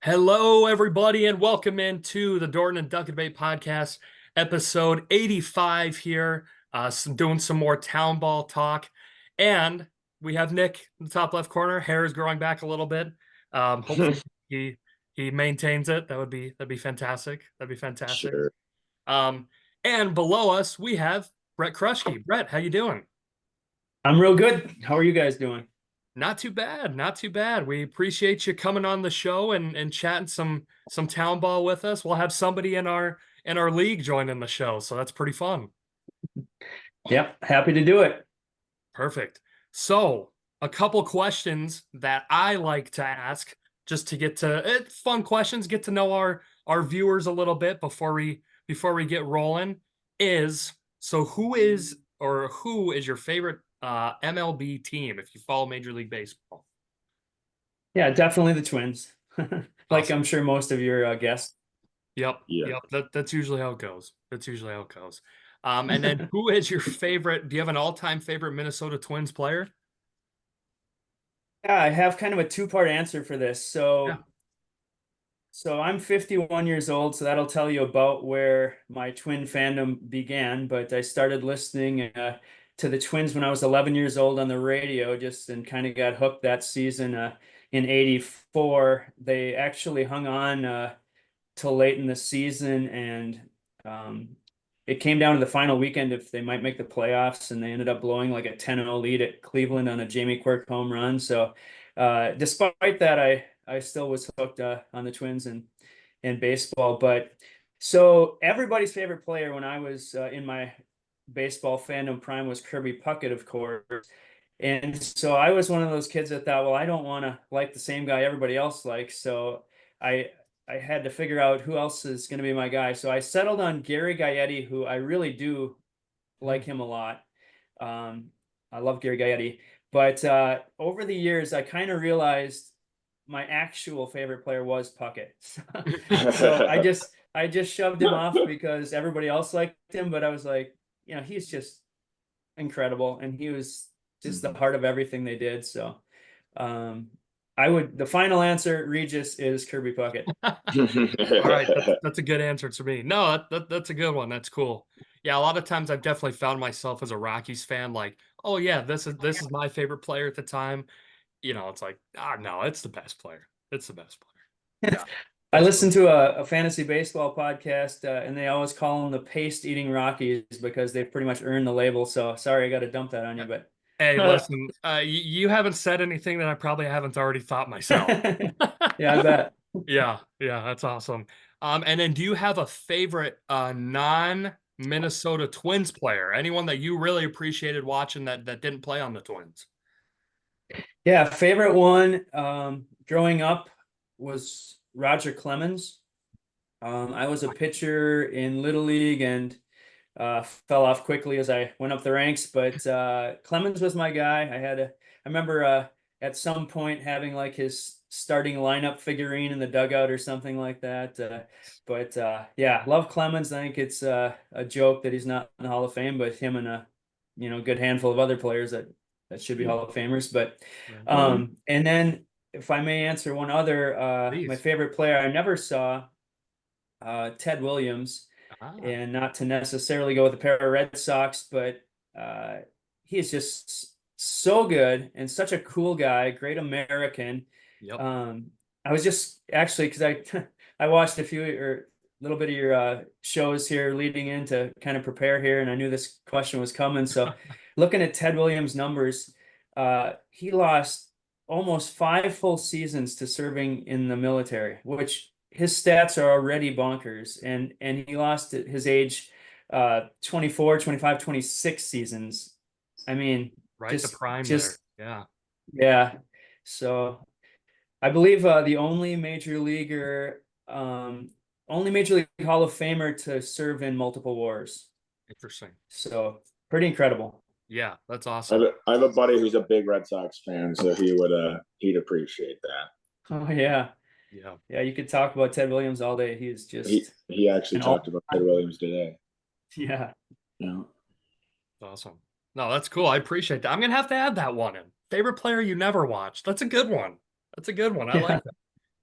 Hello, everybody, and welcome into the Dorton and Doetkott podcast, episode 85 here. Doing some more Townball talk. And we have Nick in the top left corner. Hair is growing back a little bit. Hopefully he maintains it. That'd be fantastic. That'd be fantastic. Sure. Um, and below us, we have Brett Kruschke. Brett, how you doing? I'm real good. How are you guys doing? Not too bad, not too bad. We appreciate you coming on the show and chatting some town ball with us. We'll have somebody in our league joining the show, so that's pretty fun. Yep, happy to do it. Perfect. So, a couple questions that I like to ask just to get to fun questions, get to know our viewers a little bit before we get rolling is who is your favorite MLB team if you follow Major League Baseball? Yeah, definitely the Twins. Like Awesome. I'm sure most of your guests. Yep. Yeah. Yep. That's usually how it goes. That's usually how it goes. And then who is your favorite? Do you have an all-time favorite Minnesota Twins player? Yeah, I have kind of a two-part answer for this. Yeah. So I'm 51 years old, so that'll tell you about where my Twin fandom began. But I started listening to the Twins when I was 11 years old on the radio, just and kind of got hooked that season in '84. They actually hung on till late in the season, and um, it came down to the final weekend if they might make the playoffs, and they ended up blowing like a 10-0 lead at Cleveland on a Jamie Quirk home run. So despite that, I still was hooked on the Twins and baseball. But so everybody's favorite player when I was in my baseball fandom prime was Kirby Puckett, of course. And so I was one of those kids that thought, well, I don't want to like the same guy everybody else likes. So I I had to figure out who else is going to be my guy. So I settled on Gary Gaetti, who I really do like him a lot. Um, I love Gary Gaetti, but over the years, I kind of realized my actual favorite player was Puckett. So I just shoved him off because everybody else liked him, but I was like, he's just incredible, and he was just the heart of everything they did. So um, the final answer, Regis, is Kirby Puckett. All right, that's a good answer to me. No, that's a good one. That's cool. Yeah, a lot of times I've definitely found myself as a Rockies fan, like, oh yeah, this is my favorite player at the time. It's like, no, it's the best player. It's the best player. Yeah, I that's listened cool. to a fantasy baseball podcast, and they always call them the paste eating Rockies because they've pretty much earned the label. So sorry, I got to dump that on you, but Hey, listen, you haven't said anything that I probably haven't already thought myself. yeah, I bet. Yeah, that's awesome. And then do you have a favorite non-Minnesota Twins player? Anyone that you really appreciated watching that didn't play on the Twins? Yeah, favorite one growing up was Roger Clemens. I was a pitcher in Little League and fell off quickly as I went up the ranks, but Clemens was my guy. I remember at some point having like his starting lineup figurine in the dugout or something like that. But yeah, love Clemens. I think it's a joke that he's not in the Hall of Fame, but him and a good handful of other players that should be Hall of Famers. But Right. and then if I may answer one other, my Please. favorite player I never saw, Ted Williams, Ah, and not to necessarily go with a pair of Red Sox, but he is just so good and such a cool guy, great American. yep. Um, I was just actually because I watched a few or a little bit of your shows here leading in to kind of prepare here, and I knew this question was coming. So looking at Ted Williams' numbers, he lost almost 5 full seasons to serving in the military, which his stats are already bonkers, and he lost at his age 24, 25, 26 seasons. I mean, Right, the just prime there. just Yeah. yeah. So I believe the only major league Hall of Famer to serve in multiple wars. Interesting. So pretty incredible. Yeah, that's I have, awesome. a, I have a buddy who's a big Red Sox fan, so he'd appreciate that. Oh yeah. Yeah. Yeah, you could talk about Ted Williams all day. He is He just he actually an all talked about Ted Williams today. yeah. You Awesome. No, that's cool. I appreciate that. I'm gonna have to add that one in. Favorite player you never watched. That's a good one. That's a good one. I Yeah. like that.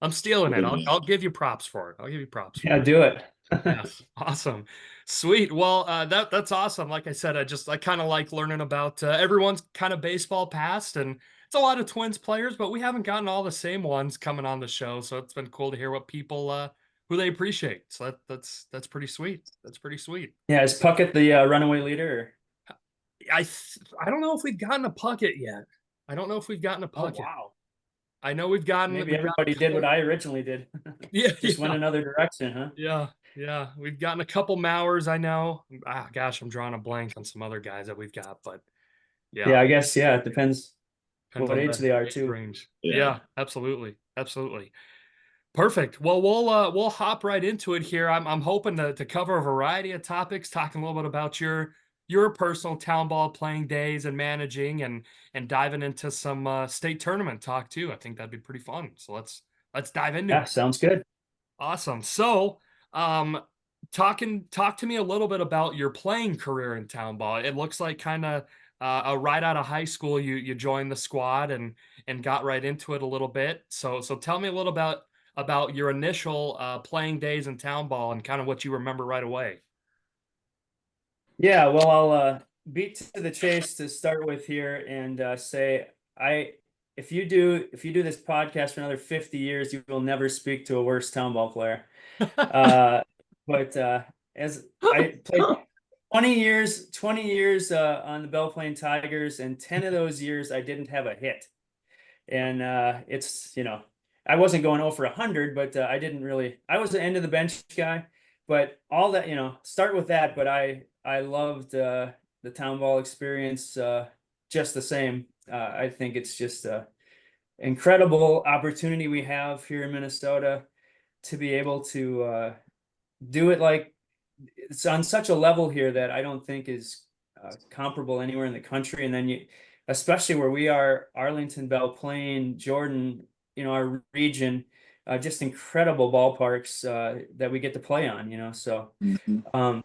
I'm stealing it. Good I'll man. I'll give you props for it. I'll give you props for Yeah, it. do it. Yes, awesome, sweet. Well, that's awesome. Like I said, I kind of like learning about everyone's kind of baseball past, and it's a lot of Twins players, but we haven't gotten all the same ones coming on the show. So it's been cool to hear what people who they appreciate. So that's pretty sweet. That's pretty sweet. Yeah, is Puckett the runaway leader? I don't know if we've gotten a Puckett yet. I don't know if we've gotten a Oh, Puckett. wow. I know we've gotten Maybe we've got a everybody did what couple. I originally did. Yeah, Just went yeah. another direction, huh? Yeah, yeah. We've gotten a couple Mowers, I know. Gosh, I'm drawing a blank on some other guys that we've got, but yeah, Yeah, I guess, yeah, it depends depends what on age the they are age too. range. Yeah. Yeah, absolutely. Absolutely. Perfect. Well, we'll hop right into it here. I'm hoping to cover a variety of topics, talking a little bit about your personal town ball playing days and managing and diving into some state tournament talk too. I think that'd be pretty fun. So let's dive into Yeah, it. sounds good. Awesome. So, um, talk to me a little bit about your playing career in town ball. It looks like kind of right out of high school, you joined the squad and got right into it a little bit. So tell me a little about your initial playing days in town ball and kind of what you remember right away. Yeah, well, I'll beat to the chase to start with here and say I if you do this podcast for another 50 years, you will never speak to a worse town ball player. Uh, but as I played 20 years on the Belle Plaine Tigers, and 10 of those years I didn't have a hit. And it's, I wasn't going 0 for 100, but I was the end of the bench guy. But all that, start with that. But I loved the town ball experience just the same. I think it's just a incredible opportunity we have here in Minnesota to be able to do it. Like, it's on such a level here that I don't think is comparable anywhere in the country. And then especially where we are, Arlington, Belle Plaine, Jordan, our region, just incredible ballparks that we get to play on. So, Mhm.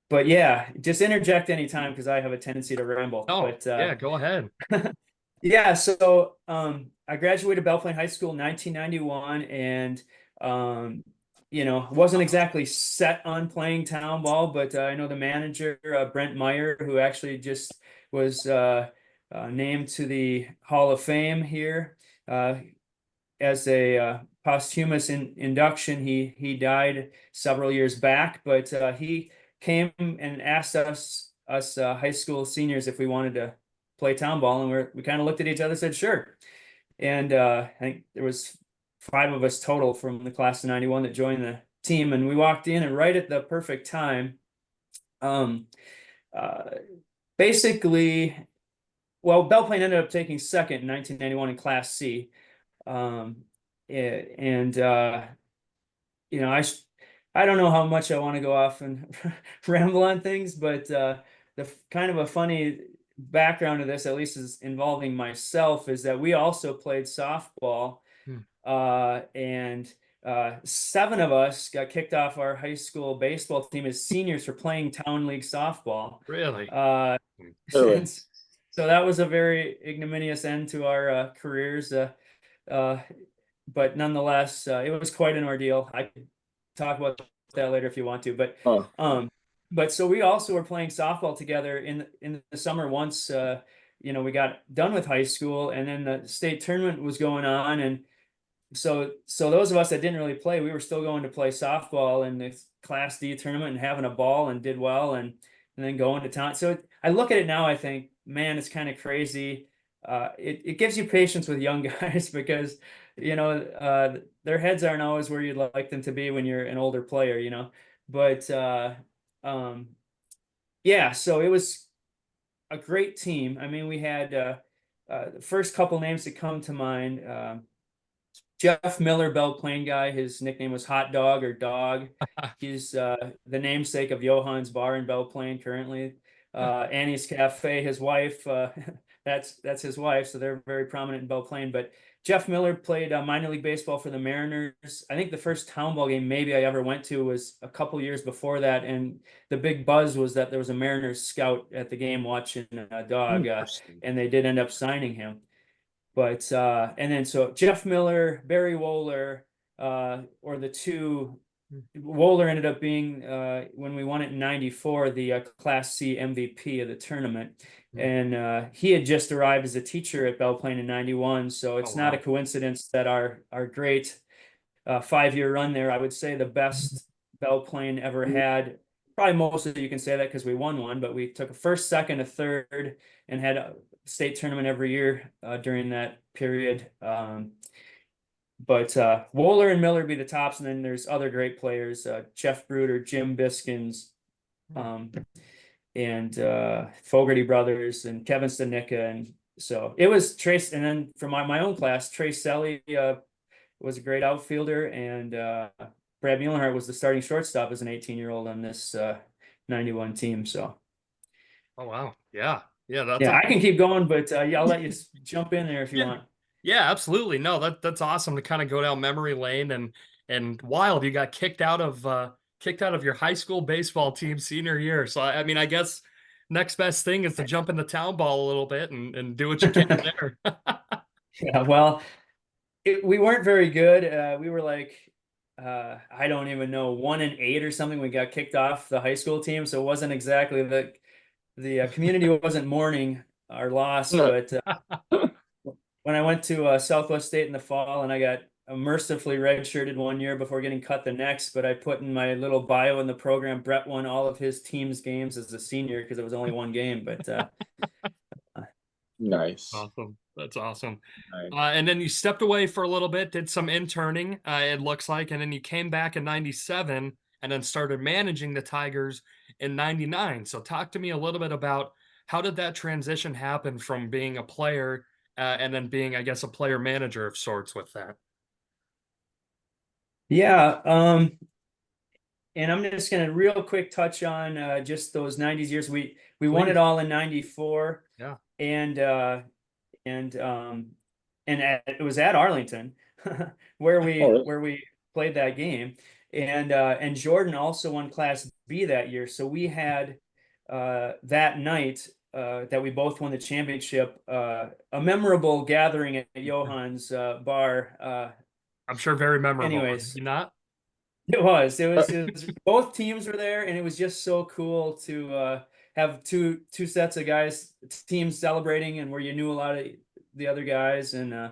but yeah, just interject anytime because I have a tendency to ramble. Oh, But yeah, go ahead. yeah, so I graduated Belle Plaine High School in 1991, and wasn't exactly set on playing town ball, but I know the manager, Brent Meyer, who actually just was named to the Hall of Fame here as a posthumous induction. He died several years back, but he came and asked us high school seniors if we wanted to play town ball, and we kind of looked at each other and said sure. And I think there was 5 of us total from the class of 91 that joined the team, and we walked in and right at the perfect time. Um, uh, Basically, well, Belle Plaine ended up taking second in 1991 in Class C. Um, and I don't know how much I want to go off and ramble on things, but the kind of a funny background of this, at least is involving myself, is that we also played softball, Hmm. and 7 of us got kicked off our high school baseball team as seniors for playing town league softball. Really? Really? And so that was a very ignominious end to our careers. Uh, but nonetheless, it was quite an ordeal. I could talk about that later if you want to. Oh, But so we also were playing softball together in the summer once we got done with high school, and then the state tournament was going on, and so those of us that didn't really play, we were still going to play softball in the Class D tournament and having a ball, and did well, and then going to town. So I look at it now, I think, man, it's kind of crazy. It gives you patience with young guys because their heads aren't always where you'd like them to be when you're an older player. But um, yeah, so it was a great team. I mean, we had the first couple names that come to mind. Jeff Miller, Belle Plaine guy. His nickname was Hot Dog or Dog. He's the namesake of Johann's Bar in Belle Plaine currently. Annie's Cafe, his wife, that's his wife, so they're very prominent in Belle Plaine. But Jeff Miller played minor league baseball for the Mariners. I think the first town ball game maybe I ever went to was a couple years before that, and the big buzz was that there was a Mariners scout at the game watching a Dog, Interesting. and they did end up signing him. But and then so Jeff Miller, Barry Wohler, or the two. Wohler ended up being when we won it in '94, the Class C MVP of the tournament, and he had just arrived as a teacher at Belle Plaine in '91. So Oh it's not wow. a coincidence that our great 5-year run there, I would say the best Belle Plaine ever had. Probably most of it you can say that because we won one, but we took a first, second, a third, and had a state tournament every year during that period. But Wohler and Miller be the tops, and then there's other great players, Jeff Bruder, Jim Biskins, and Fogarty brothers, and Kevin Stanicka, and so it was Trace. And then from my own class, Trace Selly was a great outfielder, and Brad Muhlenhart was the starting shortstop as an 18-year-old on this '91 team. So Oh wow. Yeah. Yeah. That's yeah, a I can keep going, but yeah, I'll let you jump in there if you yeah. want. Yeah, absolutely. No, that's awesome to kind of go down memory lane and wild. You got kicked out of your high school baseball team senior year. So I mean, I guess next best thing is to jump in the town ball a little bit and do what you can there. Yeah, well, we weren't very good. We were like, I don't even know, 1-8 or something. We got kicked off the high school team, so it wasn't exactly the community wasn't mourning our loss. But when I went to Southwest State in the fall, and I got mercifully redshirted one year before getting cut the next, but I put in my little bio in the program, Brett won all of his team's games as a senior because it was only one game. But Nice. Awesome. That's awesome. Nice. And then you stepped away for a little bit, did some interning, it looks like, and then you came back in '97 and then started managing the Tigers in '99. So talk to me a little bit about how did that transition happen from being a player and then being, I guess, a player manager of sorts with that. yeah, and I'm just gonna real quick touch on just those '90s years. We won it Please. all in '94, Yeah. and and um, it was at Arlington where Oh, really? we played that game, and Jordan also won Class B that year. So we had that night that we both won the championship, a memorable gathering at Johann's bar. I'm sure very memorable. Was Anyways, you not? it was both teams were there, and it was just so cool to have two sets of guys, teams celebrating, and where you knew a lot of the other guys, and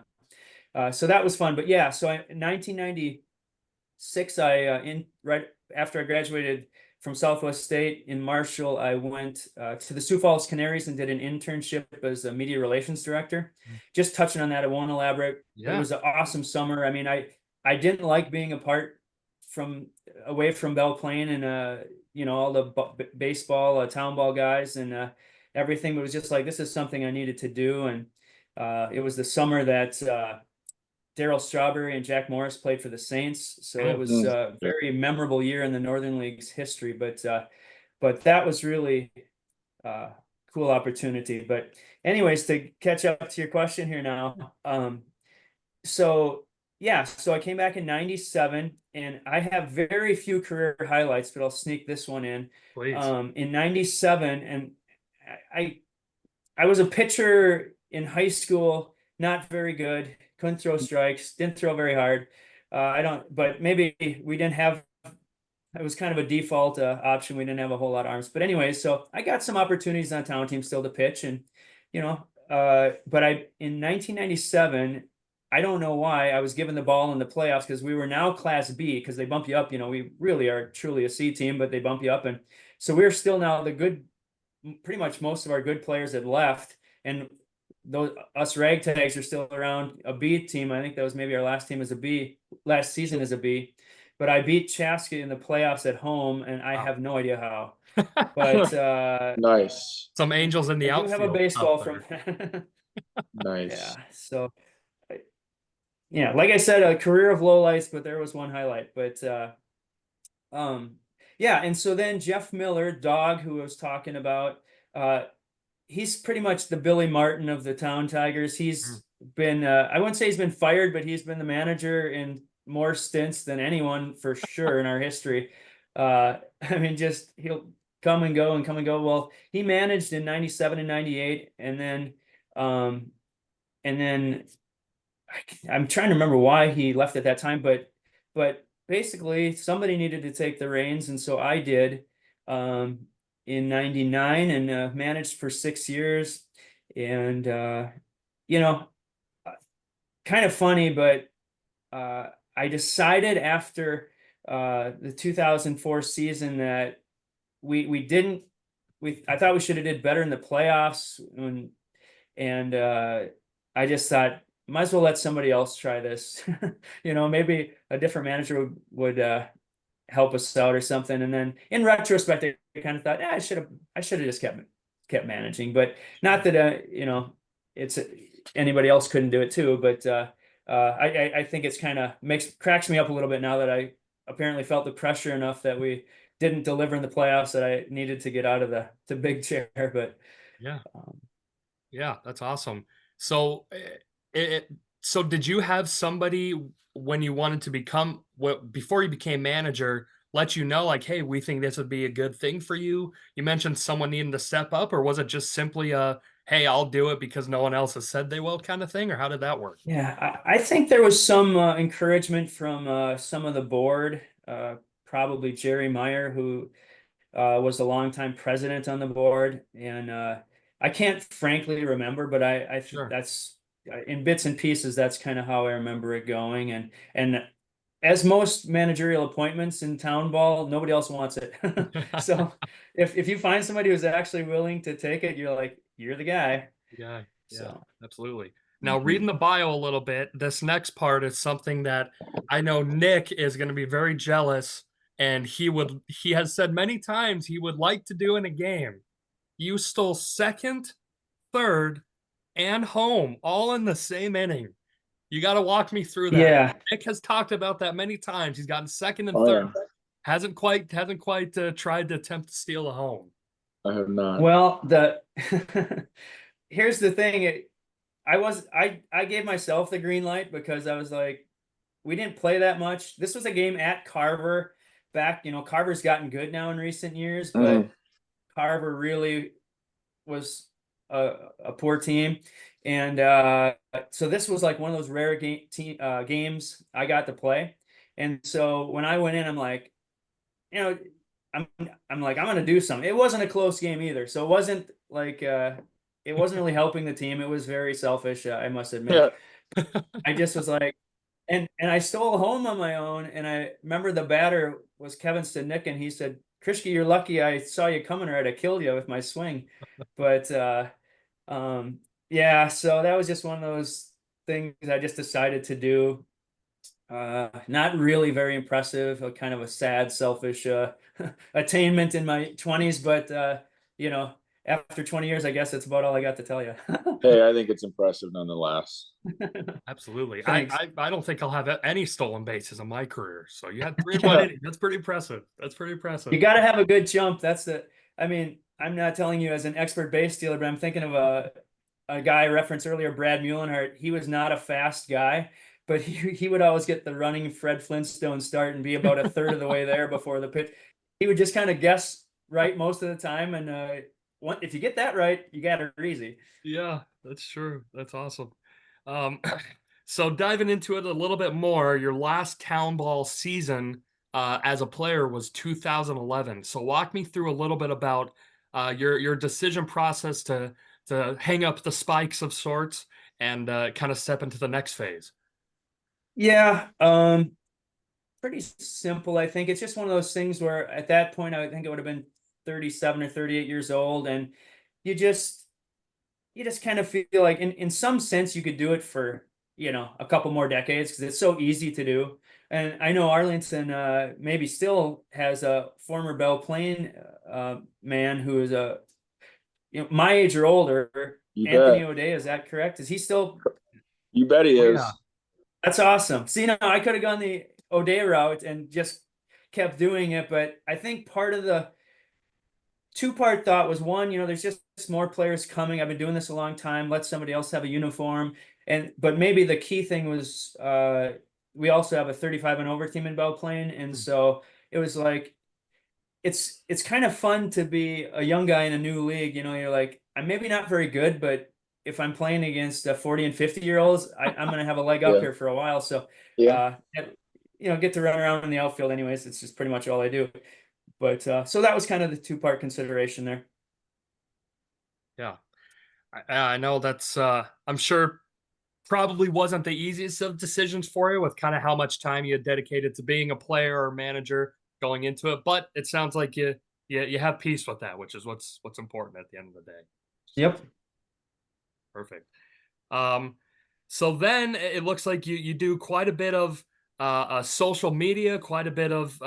so that was fun. But yeah, so in 1996, I in right after I graduated from Southwest State in Marshall, I went to the Sioux Falls Canaries and did an internship as a media relations director. Just touching on that, I won't elaborate, but it Yeah. was an awesome summer. I mean, I didn't like being apart from away from Belle Plaine and all the baseball Townball guys and everything. But it was just like, this is something I needed to do, and it was the summer that Darryl Strawberry and Jack Morris played for the Saints, so it was Mm. a very memorable year in the Northern League's history. But that was really uh, cool opportunity. But anyways, to catch up to your question here now, so yeah, so I came back in '97, and I have very few career highlights, but I'll sneak this one in. Please. In '97, and I I was a pitcher in high school, not very good, couldn't throw strikes, didn't throw very hard. I don't, but maybe we didn't have, it was kind of a default option. We didn't have a whole lot of arms. But anyway, so I got some opportunities on town team still to pitch, and but in 1997, I don't know why I was given the ball in the playoffs because we were now Class B because they bump you up. We really are truly a C team, but they bump you up, and so we're still now the good. Pretty much most of our good players had left, and those us ragtags are still around. A B team, I think that was maybe our last team as a B, last season as a B. But I beat Chaska in the playoffs at home, and I Wow. have no idea how. But Nice. Some angels in I the do have a outfield out baseball from there. Nice. yeah. So yeah, like I said, a career of lowlights, but there was one highlight. But um, yeah, and so then Jeff Miller, dog, who I was talking about, uh, he's pretty much the Billy Martin of the Town Tigers. He's been, I wouldn't say he's been fired, but he's been the manager in more stints than anyone for sure in our history. I mean, just he'll come and go and come and go. Well, he managed in '97 and '98, and then and then I'm trying to remember why he left at that time, but basically somebody needed to take the reins, and so I did in '99, and managed for 6 years. And you know, kind of funny, but I decided after the 2004 season that we didn't I thought we should have did better in the playoffs, and I just thought might as well let somebody else try this. Maybe a different manager would help us out or something. And then in retrospect, I kind of thought, yeah, I should have just kept managing. But not that it's anybody else couldn't do it too. But I think it's kind of cracks me up a little bit now that I apparently felt the pressure enough that we didn't deliver in the playoffs, that I needed to get out of the big chair. But Yeah. Yeah, that's awesome. So, so did you have somebody when you wanted to before you became manager, let you know like, hey, we think this would be a good thing for you? You mentioned someone needing to step up, or was it just simply hey, I'll do it because no one else has said they will kind of thing, or how did that work? yeah, I think there was some encouragement from some of the board, probably Jerry Meyer, who was a longtime president on the board, and I can't frankly remember, but I Sure. that's in bits and pieces. That's kind of how I remember it going, and as most managerial appointments in Townball, nobody else wants it. So if you find somebody who's actually willing to take it, you're the guy. Yeah, yeah, So absolutely. Now, reading the bio a little bit, this next part is something that I know Nick is going to be very jealous, and he has said many times he would like to do in a game. You stole second, third, and home all in the same inning. You got to walk me through that. yeah, Nick has talked about that many times. He's gotten second and Oh third. yeah, Hasn't quite tried to attempt to steal a home. I have not. well, here's the thing. I gave myself the green light because I was like, we didn't play that much. This was a game at Carver back, Carver's gotten good now in recent years, but Carver really was a poor team. And so this was like one of those rare games I got to play. And so when I went in, I'm like, you know, I'm I'm like, I'm gonna do something. It wasn't a close game either. So it wasn't like it wasn't really helping the team. It was very selfish, I must admit. Yeah. I just was like, and I stole home on my own. And I remember the batter was Kevin Stednick, and he said, Kruschke, you're lucky I saw you coming, or I'd have killed you with my swing. But yeah, so that was just one of those things I just decided to do. Not really very impressive, kind of a sad, selfish attainment in my 20s, but after 20 years, I guess that's about all I got to tell you. Hey, I think it's impressive nonetheless. Absolutely. Thanks. I don't think I'll have any stolen bases in my career. So you had 3 in 1 inning. That's pretty impressive. That's pretty impressive. You got to have a good jump. I mean, I'm not telling you as an expert base stealer, but I'm thinking of a guy I referenced earlier, Brad Muhlenhart. He was not a fast guy, but he would always get the running Fred Flintstone start and be about a third of the way there before the pitch. He would just kind of guess right most of the time, and if you get that right, you got it easy. Yeah, that's true. That's awesome. Um, so diving into it a little bit more, your last town ball season as a player was 2011. So walk me through a little bit about your decision process to hang up the spikes of sorts and kind of step into the next phase. Yeah, pretty simple. I think it's just one of those things where at that point I think it would have been 37 or 38 years old, and you just kind of feel like in some sense you could do it for a couple more decades because it's so easy to do. And I know Arlington maybe still has a former Belle Plaine man who is my age or older. You Anthony bet. O'Day, is that correct? Is he still? You bet he Oh, is. yeah. That's awesome. See, I could have gone the O'Day route and just kept doing it, but I think part of the two-part thought was, one, there's just more players coming. I've been doing this a long time. Let somebody else have a uniform. But maybe the key thing was we also have a 35 and over team in Belle Plaine, and so it was like it's kind of fun to be a young guy in a new league. You're like, I'm maybe not very good, but if I'm playing against 40 and 50-year-olds, I'm going to have a leg up Yeah. here for a while. So, Yeah. get to run around in the outfield anyways. It's just pretty much all I do. But so that was kind of the two-part consideration there. Yeah. I know that's I'm sure probably wasn't the easiest of decisions for you with kind of how much time you had dedicated to being a player or manager going into it, but it sounds like you have peace with that, which is what's important at the end of the day. Yep. Perfect. Um, so then it looks like you do quite a bit of social media, quite a bit of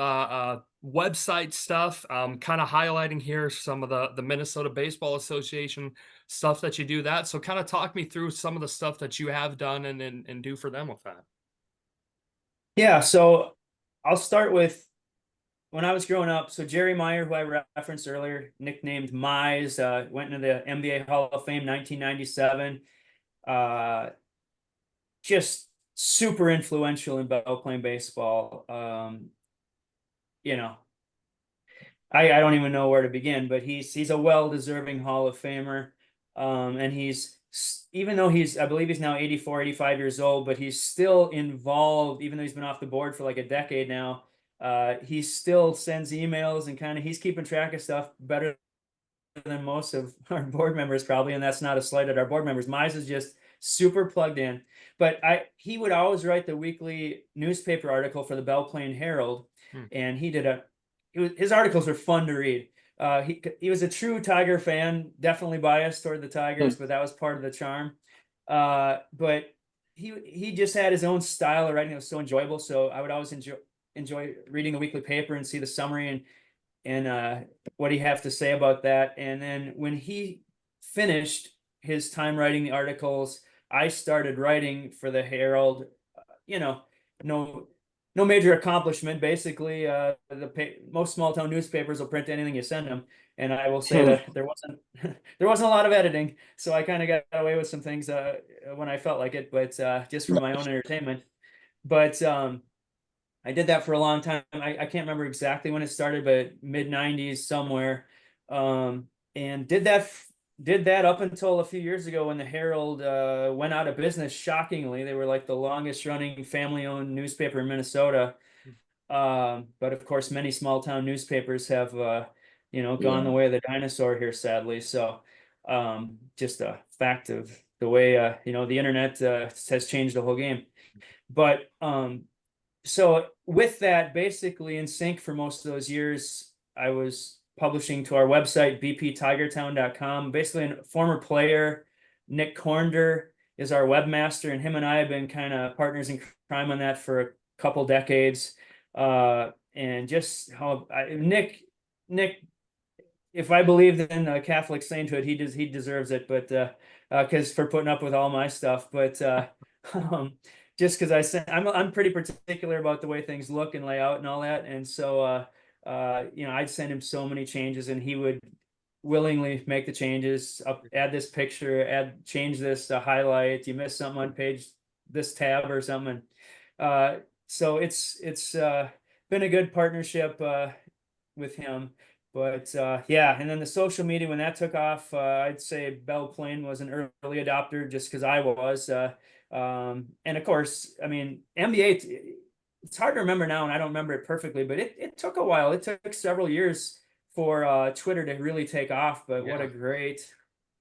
website stuff. Kind of highlighting here some of the Minnesota Baseball Association stuff that you do that. So kind of talk me through some of the stuff that you have done and do for them with that. Yeah. So I'll start with when I was growing up. So Jerry Meyer, who I referenced earlier, nicknamed Mize, went into the NBA Hall of Fame 1997. Just super influential in Belle Plaine baseball. You know, I don't even know where to begin, but he's a well-deserving Hall of Famer. And even though I believe he's now 84, 85 years old, but he's still involved, even though he's been off the board for like a decade now. He still sends emails and he's keeping track of stuff better than most of our board members probably, and that's not a slight at our board members. Mize is just super plugged in. But he would always write the weekly newspaper article for the Belle Plaine Herald, and his articles are fun to read. He was a true Tiger fan, definitely biased toward the Tigers, but that was part of the charm. But he just had his own style of writing that was so enjoyable. So I would always enjoy reading the weekly paper and see the summary and what he have to say about that. And then when he finished his time writing the articles, I started writing for the Herald. No major accomplishment. Basically, most small town newspapers will print anything you send them, and I will say that there wasn't a lot of editing, so I kind of got away with some things when I felt like it, but just for my own entertainment. But I did that for a long time. I can't remember exactly when it started, but mid 90s somewhere. And did that up until a few years ago when the Herald went out of business. Shockingly, they were like the longest running family-owned newspaper in Minnesota. But of course, many small town newspapers have gone the way of the dinosaur here, sadly. So just a fact of the way the internet has changed the whole game. But so with that, basically in sync for most of those years, I was publishing to our website, bptigertown.com. Basically, a former player, Nick Cornder, is our webmaster, and him and I have been kind of partners in crime on that for a couple decades. And just how Nick, if I believed in a Catholic sainthood, he deserves it, but because for putting up with all my stuff, but just because I'm pretty particular about the way things look and lay out and all that, and so I'd send him so many changes, and he would willingly make the changes, add this picture, change this highlight. You missed something on page this tab or something. So it's been a good partnership with him. But yeah, and then the social media, when that took off, I'd say Belle Plaine was an early adopter just because I was. And of course, I mean, NBA, it's hard to remember now, and I don't remember it perfectly, but it took a while. It took several years for Twitter to really take off, but what a great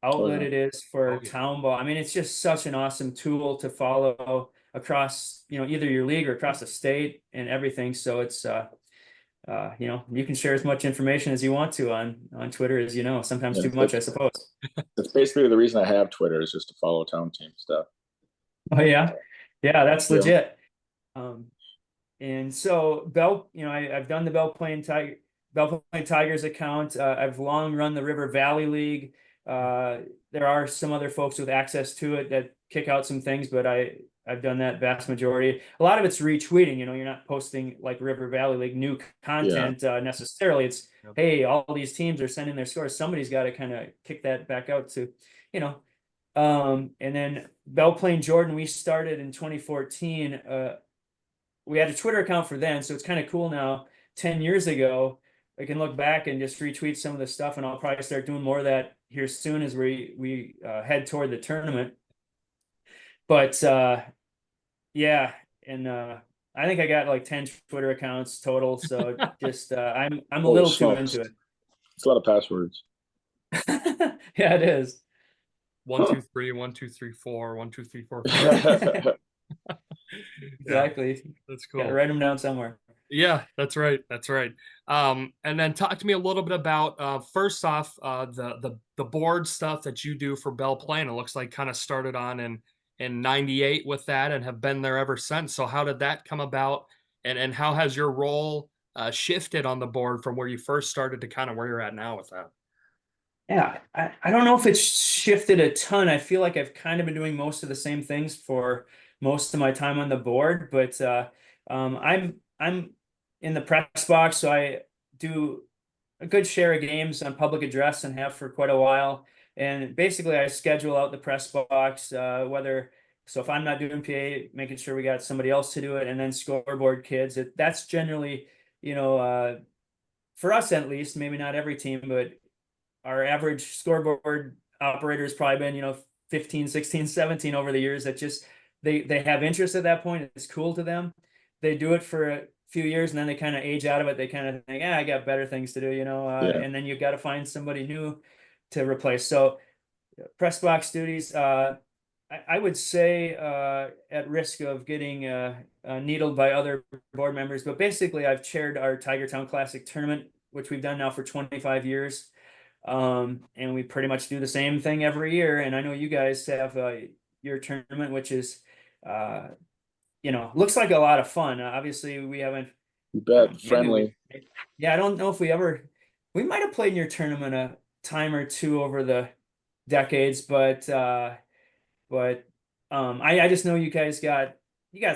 outlet it is for Townball. I mean, it's just such an awesome tool to follow across, either your league or across the state and everything. So it's, you can share as much information as you want to on Twitter, as sometimes too much, I suppose. That's basically the reason I have Twitter, is just to follow town team stuff. Oh yeah. Yeah, that's legit. And so I've done the Belle Plaine Tigers account. I've long run the River Valley League. There are some other folks with access to it that kick out some things, but I've done that vast majority. A lot of it's retweeting. You're not posting like River Valley League new content necessarily. It's hey, all these teams are sending their scores. Somebody's got to kind of kick that back out to, and then Belle Plaine Jordan, we started in 2014. We had a Twitter account for then, so it's kind of cool now. 10 years ago, I can look back and just retweet some of the stuff, and I'll probably start doing more of that here soon as we head toward the tournament. But yeah, and I think I got like 10 Twitter accounts total. So just I'm a Holy little too smokes. into it. It's a lot of passwords. Yeah, it is. 1, 2, 3, 1, 2, 3, 4, 1, 2, 3, 4, 5. Exactly. Yeah, that's Got to cool. write them down somewhere. Yeah, that's right. That's right. And then talk to me a little bit about first off, the board stuff that you do for Belle Plaine. It looks like kind of started on in '98 with that and have been there ever since. So how did that come about? And how has your role shifted on the board from where you first started to kind of where you're at now with that? Yeah, I don't know if it's shifted a ton. I feel like I've kind of been doing most of the same things for most of my time on the board, but I'm in the press box, so I do a good share of games on public address and have for quite a while. And basically, I schedule out the press box, whether so if I'm not doing PA, making sure we got somebody else to do it, and then scoreboard kids. That's generally, for us at least, maybe not every team, but our average scoreboard operator has probably been 15, 16, 17 over the years. That just they have interest at that point. It's cool to them. They do it for a few years and then they kind of age out of it. They kind of think, I got better things to do, Yeah. and then you've got to find somebody new to replace. So press box duties, I would say, at risk of getting needled by other board members, but basically I've chaired our Tiger Town Classic tournament, which we've done now for 25 years. And we pretty much do the same thing every year. And I know you guys have your tournament, which is, looks like a lot of fun. Obviously, we haven't. You bet. Friendly. Yeah, I don't know if we might have played in your tournament a time or two over the decades, but I just know you guys got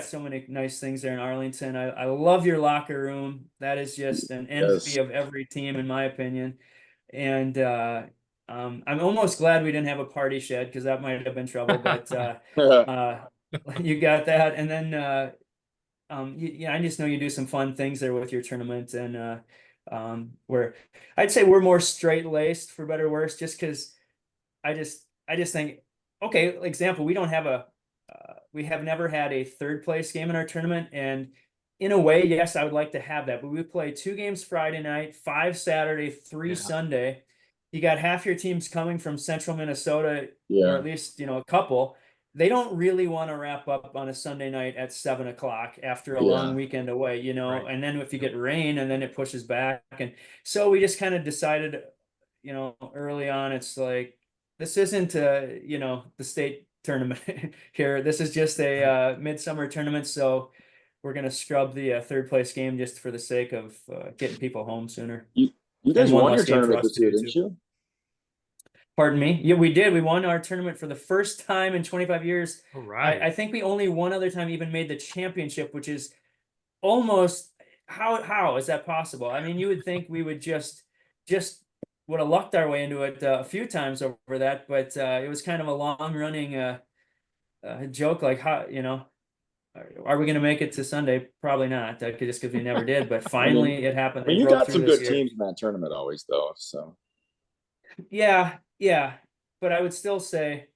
so many nice things there in Arlington. I love your locker room. That is just an envy Yes. of every team, in my opinion. And I'm almost glad we didn't have a party shed because that might have been trouble. But you got that, and then I just know you do some fun things there with your tournament, and where I'd say we're more straight laced for better or worse, just because I just think, okay, example, we have never had a third place game in our tournament, and in a way, yes, I would like to have that, but we play 2 games Friday night, 5 Saturday, 3 Sunday. You got half your teams coming from central Minnesota, or at least, a couple. They don't really want to wrap up on a Sunday night at 7 o'clock after a long weekend away, Right. and then if you get rain and then it pushes back. And so we just kind of decided, early on, it's like, this isn't the state tournament here. This is just a midsummer tournament. So we're going to scrub the third place game just for the sake of getting people home sooner. You guys And one won your less game for tournament us this to year, do, didn't too. you? Pardon me. Yeah, we did. We won our tournament for the first time in 25 years. All right. I think we only one other time even made the championship, which is almost how is that possible? I mean, you would think we would just would have lucked our way into it a few times over that, but it was kind of a long running joke, like, how, are we going to make it to Sunday? Probably not, just because we never did. But finally, it happened. I mean, They you broke got through some this good year. teams in that tournament always, though. So Yeah, but I would still say,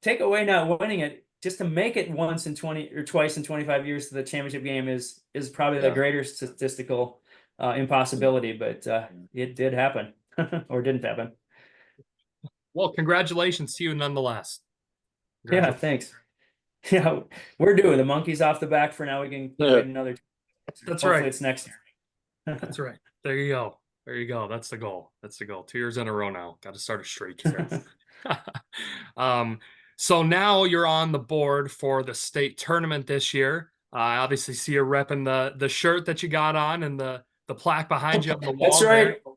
take away not winning it, just to make it once in 20 or twice in 25 years to the championship game is probably the greater statistical impossibility. But it did happen, or didn't happen. Well, congratulations to you nonetheless. Yeah, thanks. Yeah, we're doing the monkeys off the back for now. We can get another. That's Hopefully right. it's next year. That's right. There you go. There you go. That's the goal. That's the goal. 2 years in a row now. Got to start a streak here. So now you're on the board for the state tournament this year. I obviously see you repping the shirt that you got on and the plaque behind you on the wall. That's right. There.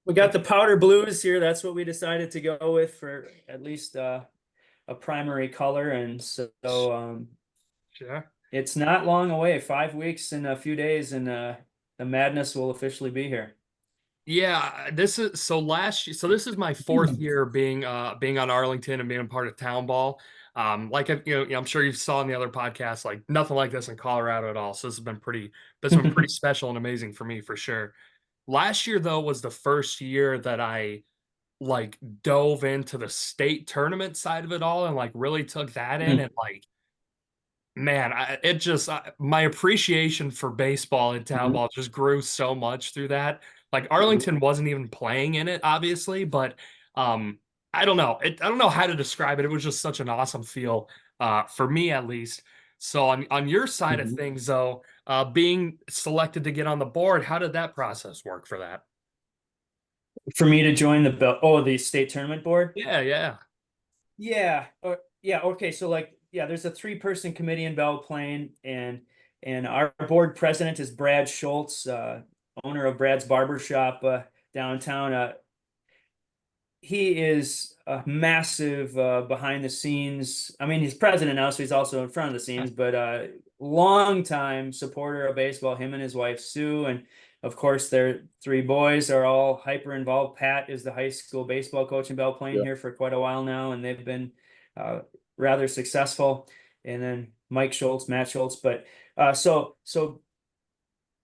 We got the powder blues here. That's what we decided to go with for at least a primary color. And so Sure. it's not long away, 5 weeks and a few days, and the madness will officially be here. Yeah, this is so last year. So this is my 4th year being on Arlington and being a part of Townball. Like I'm sure you saw in the other podcasts, like nothing like this in Colorado at all. So this has been pretty special and amazing for me for sure. Last year though was the first year that I like dove into the state tournament side of it all and like really took that in, and like, man, my appreciation for baseball in Mhm. Townball just grew so much through that. Like Arlington wasn't even playing in it, obviously, but um, I don't know. I don't know how to describe it. It was just such an awesome feel, for me at least. So on your side of Mhm. things, though, being selected to get on the board, how did that process work for that? For me to join the state tournament board. Yeah, yeah. Yeah, okay. So like, yeah, there's a 3-person committee in Belle Plaine, and our board president is Brad Schultz, owner of Brad's Barbershop downtown. He is a massive behind the scenes. I mean, he's president now, so he's also in front of the scenes, but long time supporter of baseball, him and his wife Sue. And of course, their 3 boys are all hyper involved. Pat is the high school baseball coach in Belle Plaine Yeah. here for quite a while now, and they've been uh, rather successful. And then Mike Schultz, Matt Schultz. But so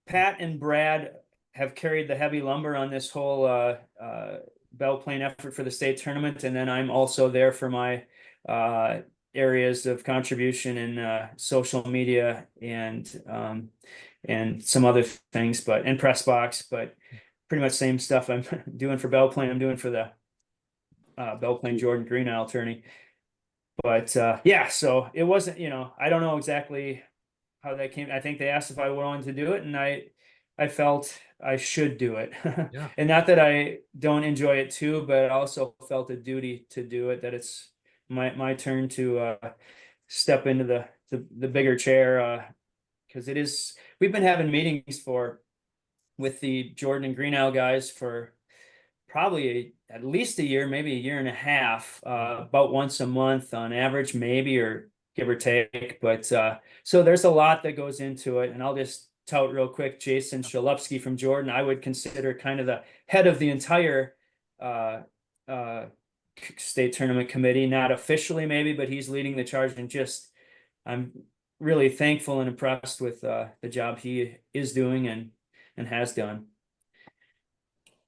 Pat and Brad have carried the heavy lumber on this whole Belle Plaine effort for the state tournament, and then I'm also there for my areas of contribution in social media and some other things, but and press box, but pretty much same stuff I'm doing for Belle Plaine. I'm doing for the Belle Plaine Jordan Green Isle tourney. But yeah, so it wasn't, I don't know exactly how that came. I think they asked if I wanted to do it, and I felt I should do it. Yeah. And not that I don't enjoy it too, but I also felt a duty to do it, that it's my turn to step into the bigger chair, because it is, we've been having meetings with the Jordan and Green Isle guys for probably at least a year, maybe a year and a half, about once a month on average, maybe, or give or take. But so there's a lot that goes into it. And I'll just tout real quick, Jason Shalupski from Jordan, I would consider kind of the head of the entire uh, uh, state tournament committee, not officially maybe, but he's leading the charge. And just, I'm really thankful and impressed with the job he is doing and has done.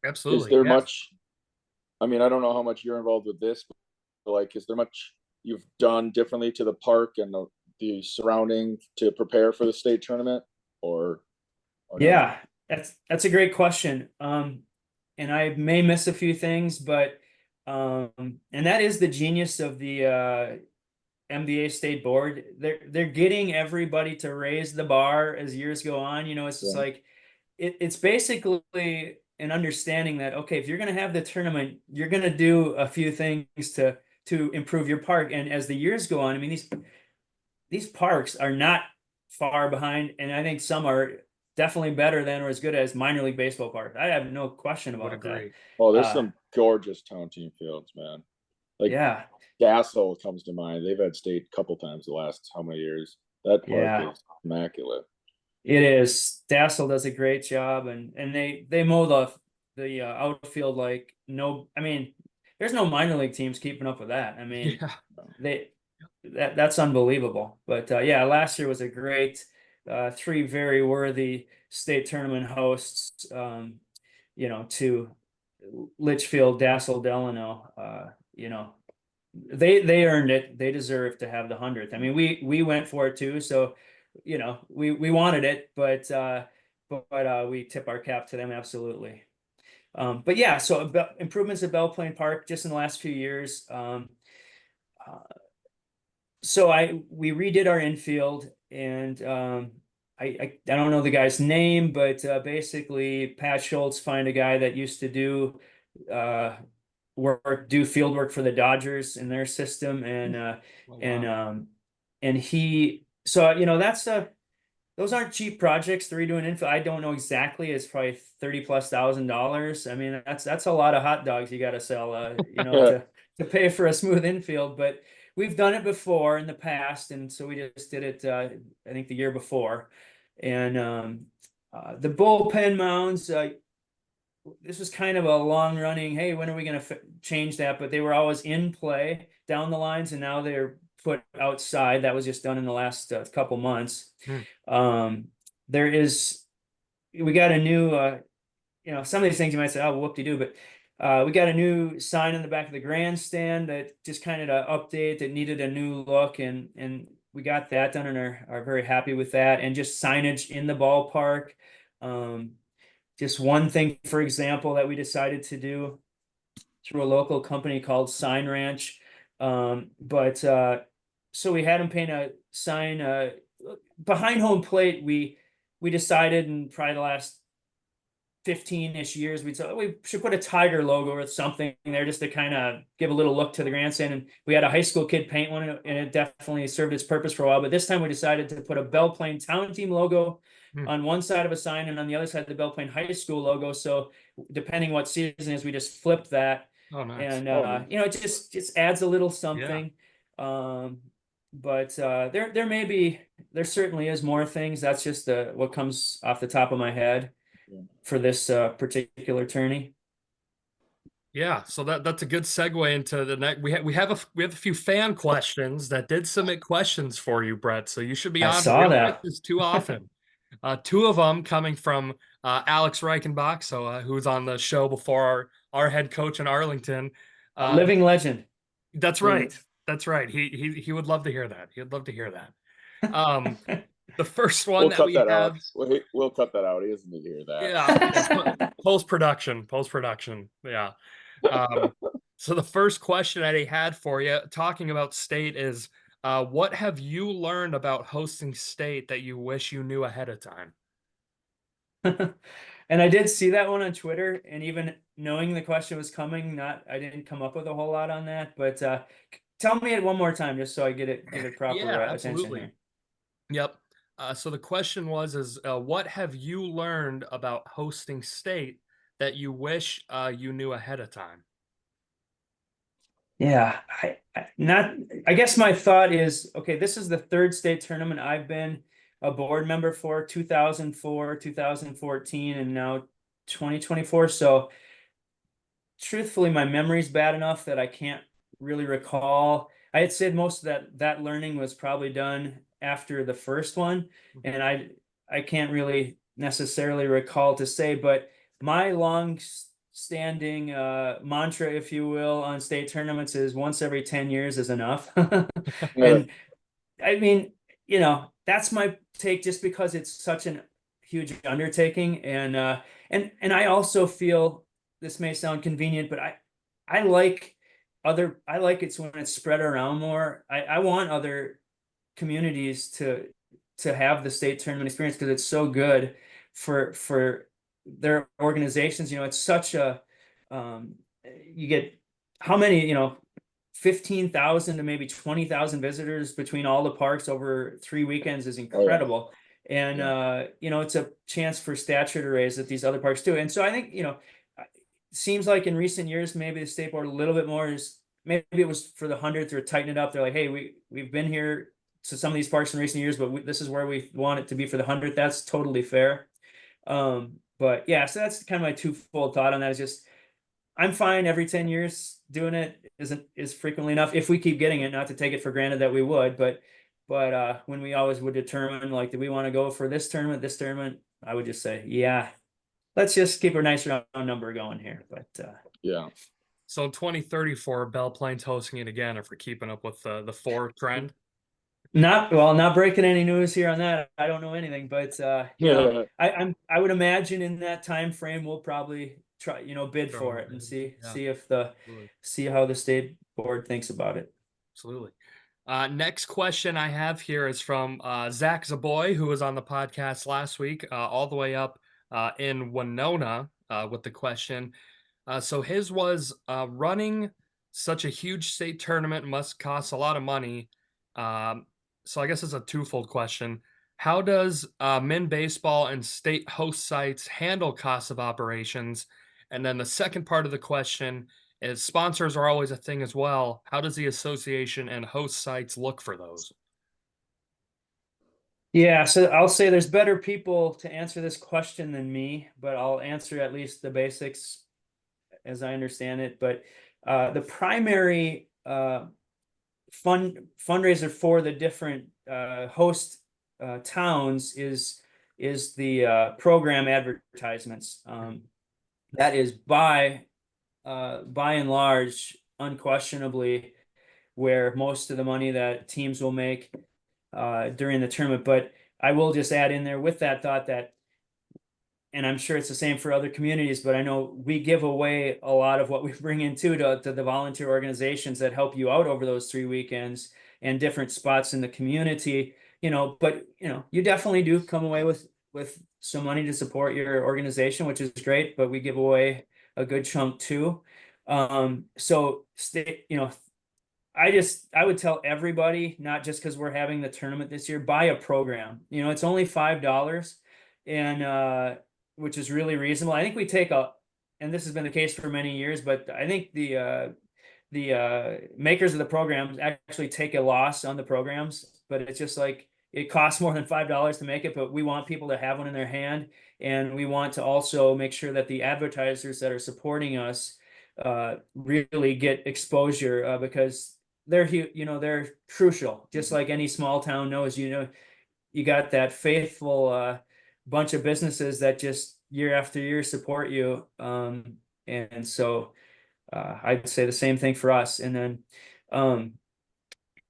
Is Absolutely. there Yeah. much? I mean, I don't know how much you're involved with this, but like, is there much you've done differently to the park and the surrounding to prepare for the state tournament, or no? Yeah, that's a great question. And I may miss a few things, but and that is the genius of the MDA state board. They're getting everybody to raise the bar as years go on. It's just Yeah. like it's basically an understanding that, okay, if you're going to have the tournament, you're going to do a few things to improve your park. And as the years go on, I mean, these parks are not far behind, and I think some are definitely better than or as good as minor league baseball parks. I have no question Would about that. agree. Oh, there's Uh, some gorgeous town team fields, man. Like yeah, Dassel comes to mind. They've had state a couple times the last how many years? That park yeah, is immaculate. it is. Dassel does a great job, and they mow the outfield like no. I mean, there's no minor league teams keeping up with that. I mean, Yeah. they that's unbelievable. But yeah, last year was a great 3 very worthy state tournament hosts. To Litchfield, Dassel, Delano. They earned it. They deserve to have the 100th. I mean, we went for it too, so we wanted it, but we tip our cap to them absolutely. But yeah, so improvements at Belle Plaine Park just in the last few years. Uh, so we redid our infield, and I don't know the guy's name, but basically Pat Schultz find a guy that used to do uh, field work for the Dodgers in their system, and Oh, and wow. um and he so that's those aren't cheap projects to redo an infield. I don't know exactly. It's probably 30 plus $1,000. I mean, that's a lot of hot dogs you got to sell, to pay for a smooth infield. But we've done it before in the past, and so we just did it. I think the year before, and the bullpen mounds. This was kind of a long running. Hey, when are we going to change that? But they were always in play down the lines, and now they're put outside. That was just done in the last couple months. Hmm. We got a new, some of these things you might say, oh, whoop-de-doo, but We got a new sign in the back of the grandstand that just kind of to update that needed a new look, and we got that done and are very happy with that. And just signage in the ballpark. Just one thing, for example, that we decided to do through a local company called Sign Ranch. So we had them paint a sign behind home plate. We decided in probably the last 15-ish years, we thought we should put a tiger logo or something there just to kind of give a little look to the grandstand. And we had a high school kid paint one, and it definitely served its purpose for a while. But this time we decided to put a Belle Plaine Town Team logo on one side of a sign, and on the other side the Belle Plaine High School logo. So depending what season is, we just flipped that. Oh, nice. And nice. you know, it just adds a little something. But there certainly is more things. That's just what comes off the top of my head for this particular tourney. Yeah, so that's a good segue into the next. We have a few fan questions that did submit questions for you, Brett. So you should be I on. saw We don't that. get this too often. Two of them coming from Alex Reichenbach, so who's on the show before, our head coach in Arlington. Living legend. That's right. That's right. He would love to hear that. He'd love to hear that. The first one We'll that cut we that have. out. We'll cut that out. He doesn't need to hear that. Yeah, post production. Yeah. So the first question that he had for you, talking about state, is what have you learned about hosting state that you wish you knew ahead of time? And I did see that one on Twitter, and even knowing the question was coming, I didn't come up with a whole lot on that. But tell me it one more time, just so I get it proper Yeah, attention absolutely. here. Yep. So the question was, what have you learned about hosting state that you wish you knew ahead of time? Yeah, I guess my thought is, okay, this is the third state tournament I've been a board member for, 2004, 2014, and now 2024. So truthfully, my memory's bad enough that I can't really recall. I had said most of that learning was probably done after the first one, and I can't really necessarily recall to say, but my long standing mantra, if you will, on state tournaments is once every 10 years is enough. And I mean, you know, that's my take, just because it's such an huge undertaking. And I also feel, this may sound convenient, but I like it when it's spread around more. I want other communities to have the state tournament experience, because it's so good for their organizations. You know, it's such a you get how many, 15,000 to maybe 20,000 visitors between all the parks over 3 weekends is incredible. And it's a chance for stature to raise at these other parks too. And so I think, it seems like in recent years, maybe the state board a little bit more is, maybe it was for the 100th, or tighten it up. They're like, hey, we've been here to some of these parks in recent years, but this is where we want it to be for the 100th. That's totally fair. But yeah, so that's kind of my twofold thought on that. Is just, I'm fine every 10 years doing it is frequently enough, if we keep getting it, not to take it for granted that we would, but when we always would determine, like, do we want to go for this tournament, I would just say, yeah, let's just keep a nice round number going here. But yeah. So in 2034, Belle Plaine's hosting it again, if we're keeping up with the 4 trend. Not breaking any news here on that. I don't know anything, but I would imagine in that time frame we'll probably try, bid for it and see how the state board thinks about it. Absolutely. Next question I have here is from Zach Zaboy, who was on the podcast last week, all the way up in Winona, with the question. So his was, running such a huge state tournament must cost a lot of money. So I guess it's a twofold question. How does Min Baseball and state host sites handle costs of operations? And then the second part of the question is, sponsors are always a thing as well. How does the association and host sites look for those? Yeah, so I'll say there's better people to answer this question than me, but I'll answer at least the basics as I understand it. But the primary fundraiser for the different host towns is the program advertisements. That is by by and large, unquestionably, where most of the money that teams will make during the tournament. But I will just add in there with that thought that, and I'm sure it's the same for other communities, but I know we give away a lot of what we bring in too to the volunteer organizations that help you out over those 3 weekends and different spots in the community, but you definitely do come away with some money to support your organization, which is great, but we give away a good chunk too. So stay, I would tell everybody, not just because we're having the tournament this year, buy a program. It's only $5, and which is really reasonable. I think we take and this has been the case for many years, but I think the makers of the programs actually take a loss on the programs, but it's just like it costs more than $5 to make it, but we want people to have one in their hand, and we want to also make sure that the advertisers that are supporting us really get exposure because they're crucial. Just like any small town knows, you got that faithful bunch of businesses that just year after year support you. And so I'd say the same thing for us. And then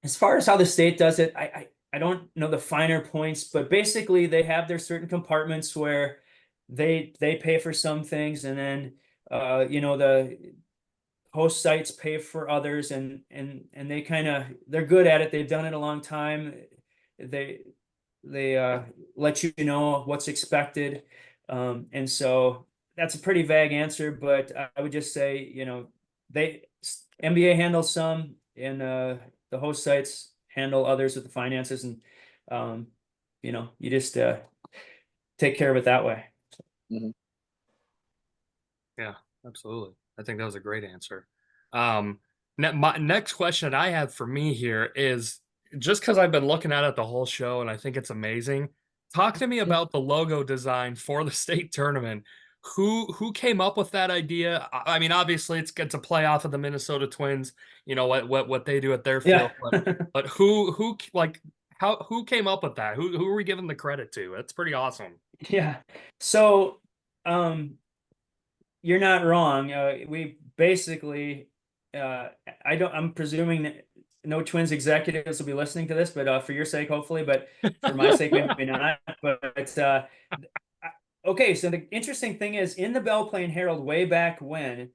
as far as how the state does it, I don't know the finer points, but basically they have their certain compartments where they pay for some things, and then the host sites pay for others, and they're good at it. They've done it a long time. They let you know what's expected, and so that's a pretty vague answer, but I would just say NBA handles some, and the host sites handle others with the finances, and you just take care of it that way. Mhm. Yeah, absolutely. I think that was a great answer. My next question that I have for me here is, just because I've been looking at it the whole show and I think it's amazing. Talk to me about the logo design for the state tournament. Who came up with that idea? I mean, obviously it's a play off of the Minnesota Twins, what they do at their field, but who like who came up with that? Who are we giving the credit to? That's pretty awesome. Yeah. So you're not wrong. We basically, I'm presuming that no Twins executives will be listening to this, but for your sake, hopefully, but for my sake, maybe not. But okay, so the interesting thing is, in the Belle Plaine Herald way back when,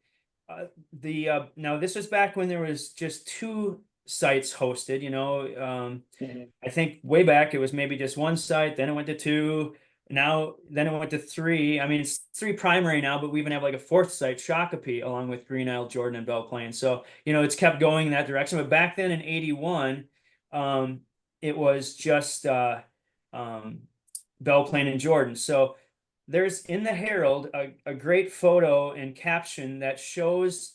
now this was back when there was just 2 sites hosted. Mhm. I think way back it was maybe just 1 site, then it went to 2. Then it went to 3. I mean, it's 3 primary now, but we even have like a 4th site, Shakopee, along with Green Isle, Jordan, and Belle Plaine. So it's kept going in that direction. But back then in '81, it was just Belle Plaine and Jordan. So there's in the Herald a great photo and caption that shows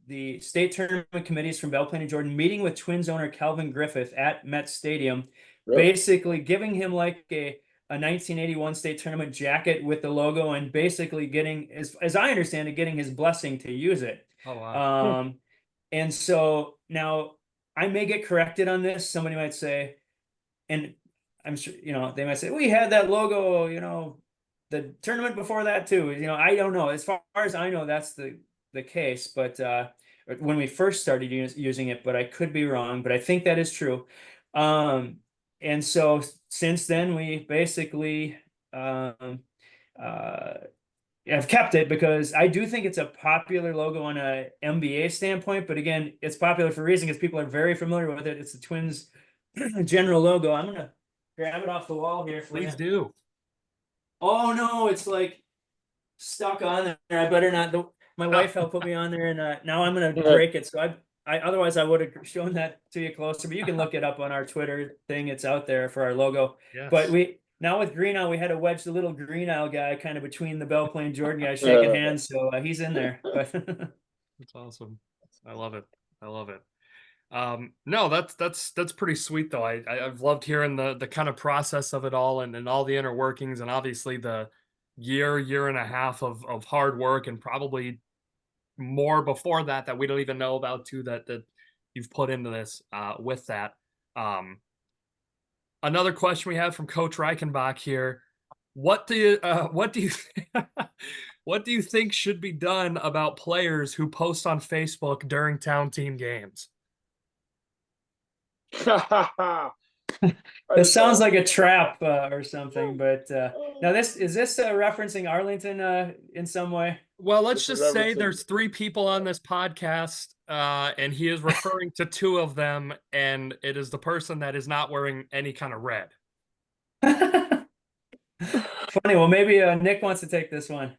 the state tournament committees from Belle Plaine and Jordan meeting with Twins owner Calvin Griffith at Met Stadium, Really? basically giving him like a 1981 state tournament jacket with the logo, and basically getting, as I understand it, getting his blessing to use it. Oh wow. And so now I may get corrected on this. Somebody might say, and I'm sure, they might say, we had that logo, the tournament before that too. I don't know. As far as I know, that's the case, but when we first started using it, but I could be wrong, but I think that is true. And so since then, we basically have kept it, because I do think it's a popular logo on a MBA standpoint. But again, it's popular for a reason, because people are very familiar with it. It's the Twins general logo. I'm gonna grab it off the wall here for Please you. do. Oh no, it's like stuck on there. I better not. My wife helped put me on there, and now I'm gonna break it. So I otherwise I would have shown that to you closer, but you can look it up on our Twitter thing. It's out there for our logo. Yes. But now with Green Isle, we had to wedge the little Green Isle guy kind of between the Belle Plaine Jordan guys shaking hands, so he's in there. But That's awesome. I love it. I love it. No, that's pretty sweet though. I've loved hearing the kind of process of it all, and all the inner workings, and obviously the year and a half of hard work, and probably more before that we don't even know about too, that you've put into this with that. Another question we have from Coach Reichenbach here. What do you What do you think should be done about players who post on Facebook during town team games? I That don't sounds know. like a trap or something, but now Oh, this referencing Arlington in some way? Well, let's this is just say referencing. there's three people on this podcast, and he is referring to two of them, and it is the person that is not wearing any kind of red. Funny. Well, maybe Nick wants to take this one.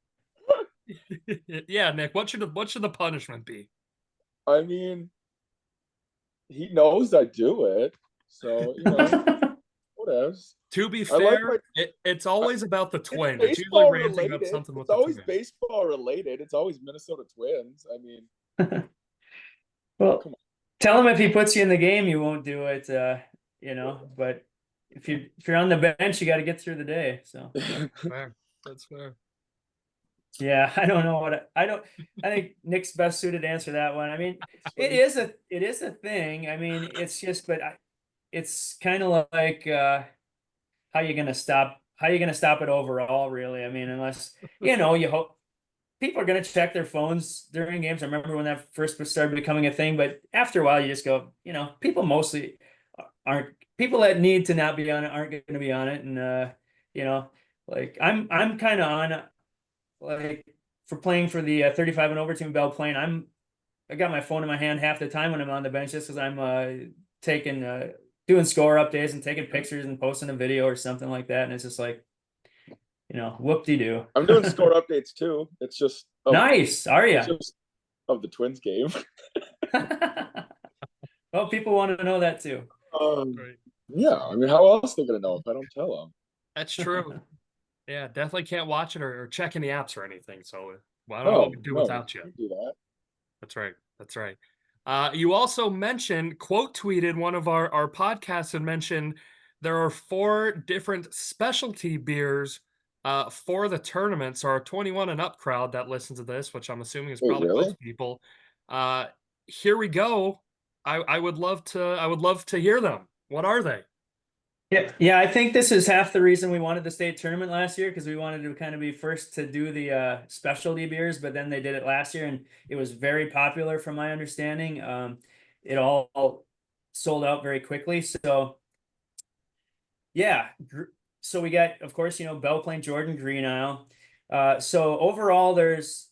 Yeah, Nick, what should the punishment be? I mean, he knows I do it, so whatever. To be I like my fair, it's always about the it's twin. It's usually baseball ranting about related. something with It's the always twin. baseball related. It's always Minnesota Twins. I mean, Well, come on. tell him if he puts you in the game, you won't do it. But if you're on the bench, you got to get through the day. So Fair. That's fair. yeah, I don't know I don't. I think Nick's best suited to answer that one. I mean, it is a thing. I mean, it's just, it's kind of like how you gonna stop it overall, really. I mean, unless you hope people are going to check their phones during games. I remember when that first started becoming a thing, but after a while, you just go, people mostly aren't, people that need to not be on it aren't going to be on it. And, like I'm kind of on, like, for playing for the 35 and over team Belle Plaine. I got my phone in my hand half the time when I'm on the bench, just because I'm taking, doing score updates and taking pictures and posting a video or something like that. And it's just like, whoop-de-doo. I'm doing score updates too. It's just Nice. Are you? it's just of the Twins game. Well, people want to know that too. Right. Yeah, I mean, how else are they gonna know if I don't tell them? That's true. Yeah, definitely can't watch it or check any apps or anything. So well, I don't know what we do No, without you. can't do that. That's right. That's right. You also mentioned, quote tweeted one of our podcasts and mentioned there are 4 different specialty beers for the tournament. So our 21 and up crowd that listens to this, which I'm assuming is Wait, probably really? most people. Here we go. I would love to hear them. What are they? Yeah, I think this is half the reason we wanted the state tournament last year, because we wanted to kind of be first to do the specialty beers, but then they did it last year and it was very popular from my understanding. It all sold out very quickly. So yeah, so we got, of course, Belle Plaine, Jordan, Green Isle. So overall, there's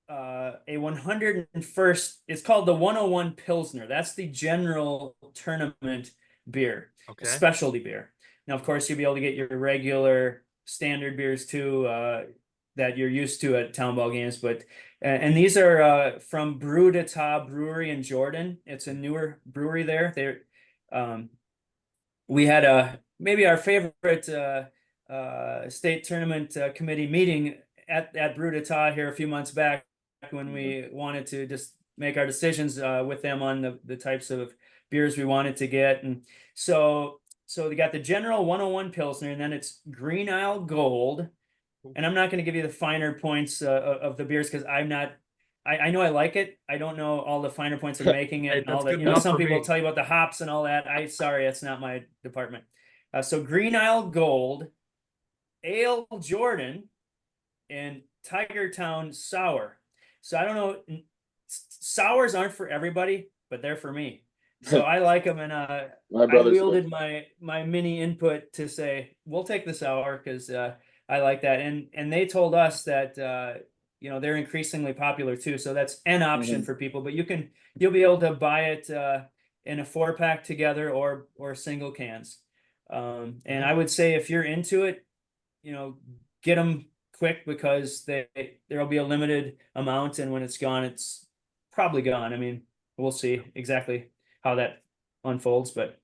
a 101st. It's called the 101 Pilsner. That's the general tournament beer, a Okay. specialty beer. Now, of course, you'll be able to get your regular standard beers too, that you're used to at Townball games. But and these are from Doetkott Brewery in Jordan. It's a newer brewery there. We had maybe our favorite state tournament committee meeting at Doetkott here a few months back, when we wanted to just make our decisions with them on the types of beers we wanted to get. And so they got the general 101 Pilsner, and then it's Green Isle Gold. And I'm not going to give you the finer points of the beers, because I know I like it. I don't know all the finer points of making it Hey, and all that's that. good enough Some for people me. tell you about the hops and all that. Sorry, that's not my department. So Green Isle Gold, Ale Jordan, and Tiger Town Sour. So I don't know, sours aren't for everybody, but they're for me. So I like them, and My I brother's wielded my mini input to say we'll take the sour, because I like that, and they told us that they're increasingly popular too. So that's an option for people, but you'll be able to buy it in a 4-pack together or single cans. And I would say if you're into it, get them quick, because there'll be a limited amount, and when it's gone, it's probably gone. I mean, we'll see exactly how that unfolds, but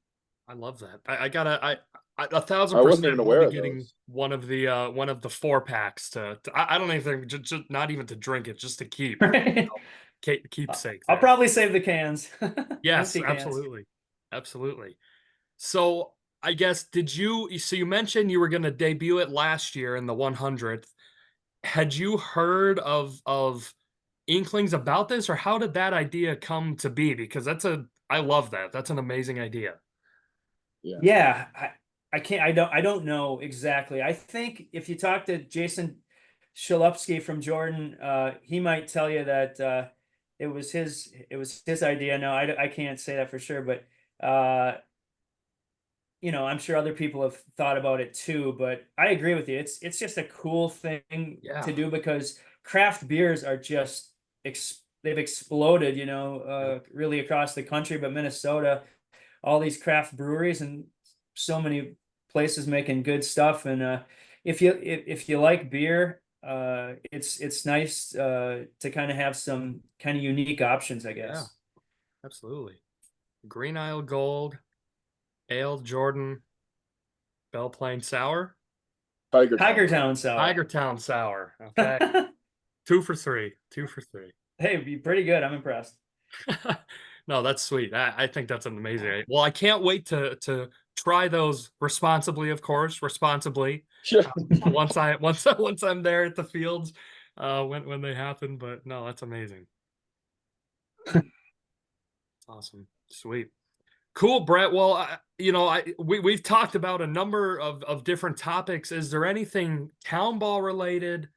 I love that. I gotta I I 1000% wasn't even will aware be of getting those. one of the 4 packs I don't even think just not even to drink it, just to keep right. keepsake I'll there. probably save the cans. Yes, Empty cans. absolutely. So I guess so you mentioned you were going to debut it last year in the 100th. Had you heard of inklings about this, or how did that idea come to be? Because I love that. That's an amazing idea. Yeah, I can't, I don't know exactly. I think if you talk to Jason Shalupski from Jordan, he might tell you that it was his idea. No, I can't say that for sure, but I'm sure other people have thought about it too. But I agree with you. It's just a cool thing Yeah. to do because craft beers are just they've exploded, really across the country. But Minnesota, all these craft breweries and so many places making good stuff. And if you like beer, it's nice to kind of have some kind of unique options, I Yeah, guess. absolutely. Green Isle Gold, Ale Jordan, Belle Plaine Sour, Tiger Town sour. Tiger Town Sour. Okay. 2 for 3. 2 for 3. Hey, be pretty good. I'm impressed. No, that's sweet. I think that's an amazing. Well, I can't wait to try those responsibly, of course, responsibly. Sure. Once I'm there at the fields, when they happen. But no, that's amazing. Awesome, sweet, cool, Brett. Well, we've talked about a number of different topics. Is there anything Townball related,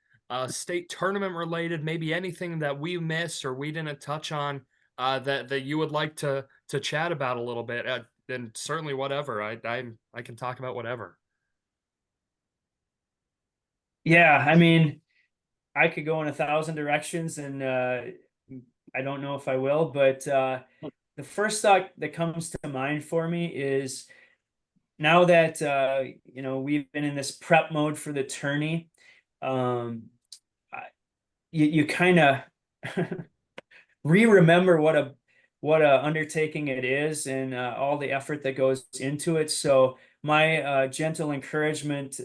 state tournament related, maybe anything that we missed or we didn't touch on that you would like to chat about a little bit? And certainly whatever. I can talk about whatever. Yeah, I mean, I could go in 1,000 directions, and I don't know if I will, but the first thought that comes to mind for me is now that we've been in this prep mode for the tourney, you kind of remember what a undertaking it is, and all the effort that goes into it. So my gentle encouragement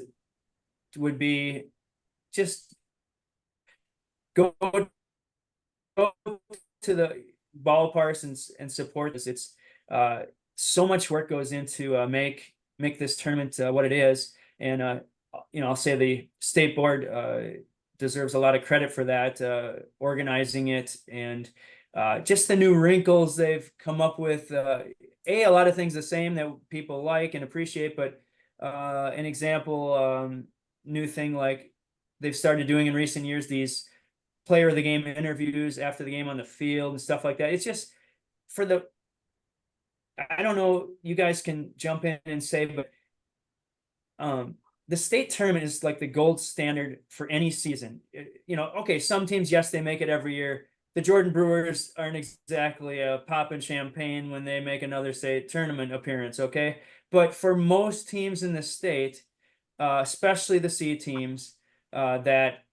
would be just go to the ballparks and support this. It's so much work goes into make this tournament what it is, and I'll say the state board deserves a lot of credit for that, organizing it, and just the new wrinkles they've come up with. A lot of things the same that people like and appreciate, but an example, new thing like they've started doing in recent years, these player of the game interviews after the game on the field and stuff like that. It's just I don't know, you guys can jump in and say, but the state tournament is like the gold standard for any season. Okay, some teams, yes, they make it every year. The Jordan Brewers aren't exactly popping champagne when they make another state tournament appearance, okay? But for most teams in the state, especially the C teams, that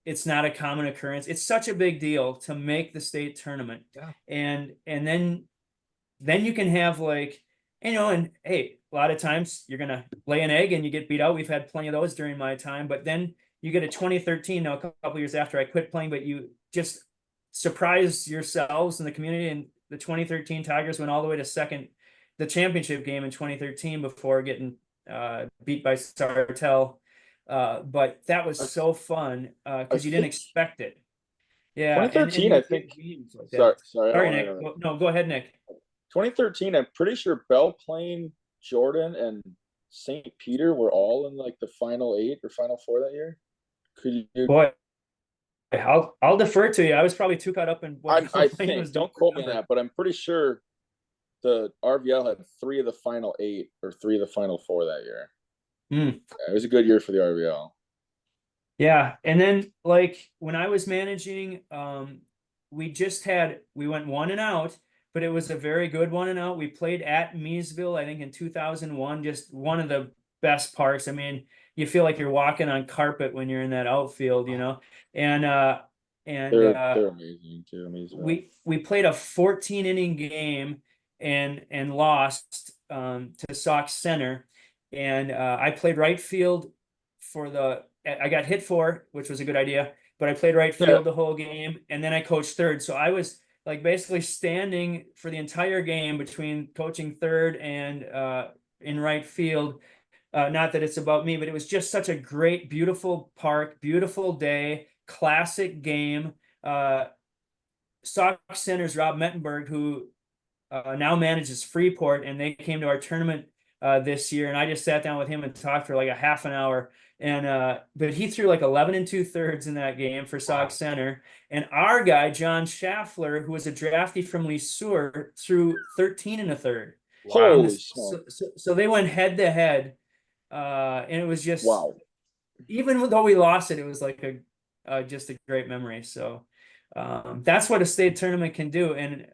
it's not a common occurrence. It's such a big deal to make the state tournament. Yeah. And then you can have and hey, a lot of times you're gonna lay an egg and you get beat out. We've had plenty of those during my time, but then you get a 2013, now a couple years after I quit playing, but you just surprise yourselves in the community, and the 2013 Tigers went all the way to the championship game in 2013 before getting beat by Sartell. But that was so fun because you didn't expect it. Yeah, 2013, I think. Like sorry, Nick. No, go ahead, Nick. 2013, I'm pretty sure Belle Plaine, Jordan, and St. Peter were all in like the final 8 or final 4 that year. Could you? Boy, I'll defer to you. I was probably too caught up in what I think. Don't quote me on that, but I'm pretty sure the RVL had 3 of the final 8 or 3 of the final 4 that year. Yeah, it was a good year for the RVL. Yeah, and then like when I was managing, we went 1 and out, but it was a very good 1 and out. We played at Meesville, I think in 2001, just one of the best parks. I mean, you feel like you're walking on carpet when you're in that outfield, and they're amazing too. Meesville. We played a 14 inning game and lost to Sox Center, and I played right field I got hit for, which was a good idea, but I played right field the whole game, and then I coached third. So I was like basically standing for the entire game between coaching third and in right field. Not that it's about me, but it was just such a great, beautiful park, beautiful day, classic game. Sox Center's Rob Mettenberg, who now manages Freeport, and they came to our tournament this year, and I just sat down with him and talked for like a half an hour. And but he threw like 11 2/3 in that game for Sauk Center. And our guy, John Schaffler, who was a draftee from Lesueur, threw 13 1/3. Holy smokes. So they went head to head. And it was just, Wow. even though we lost it, it was like just a great memory. So that's what a state tournament can do. And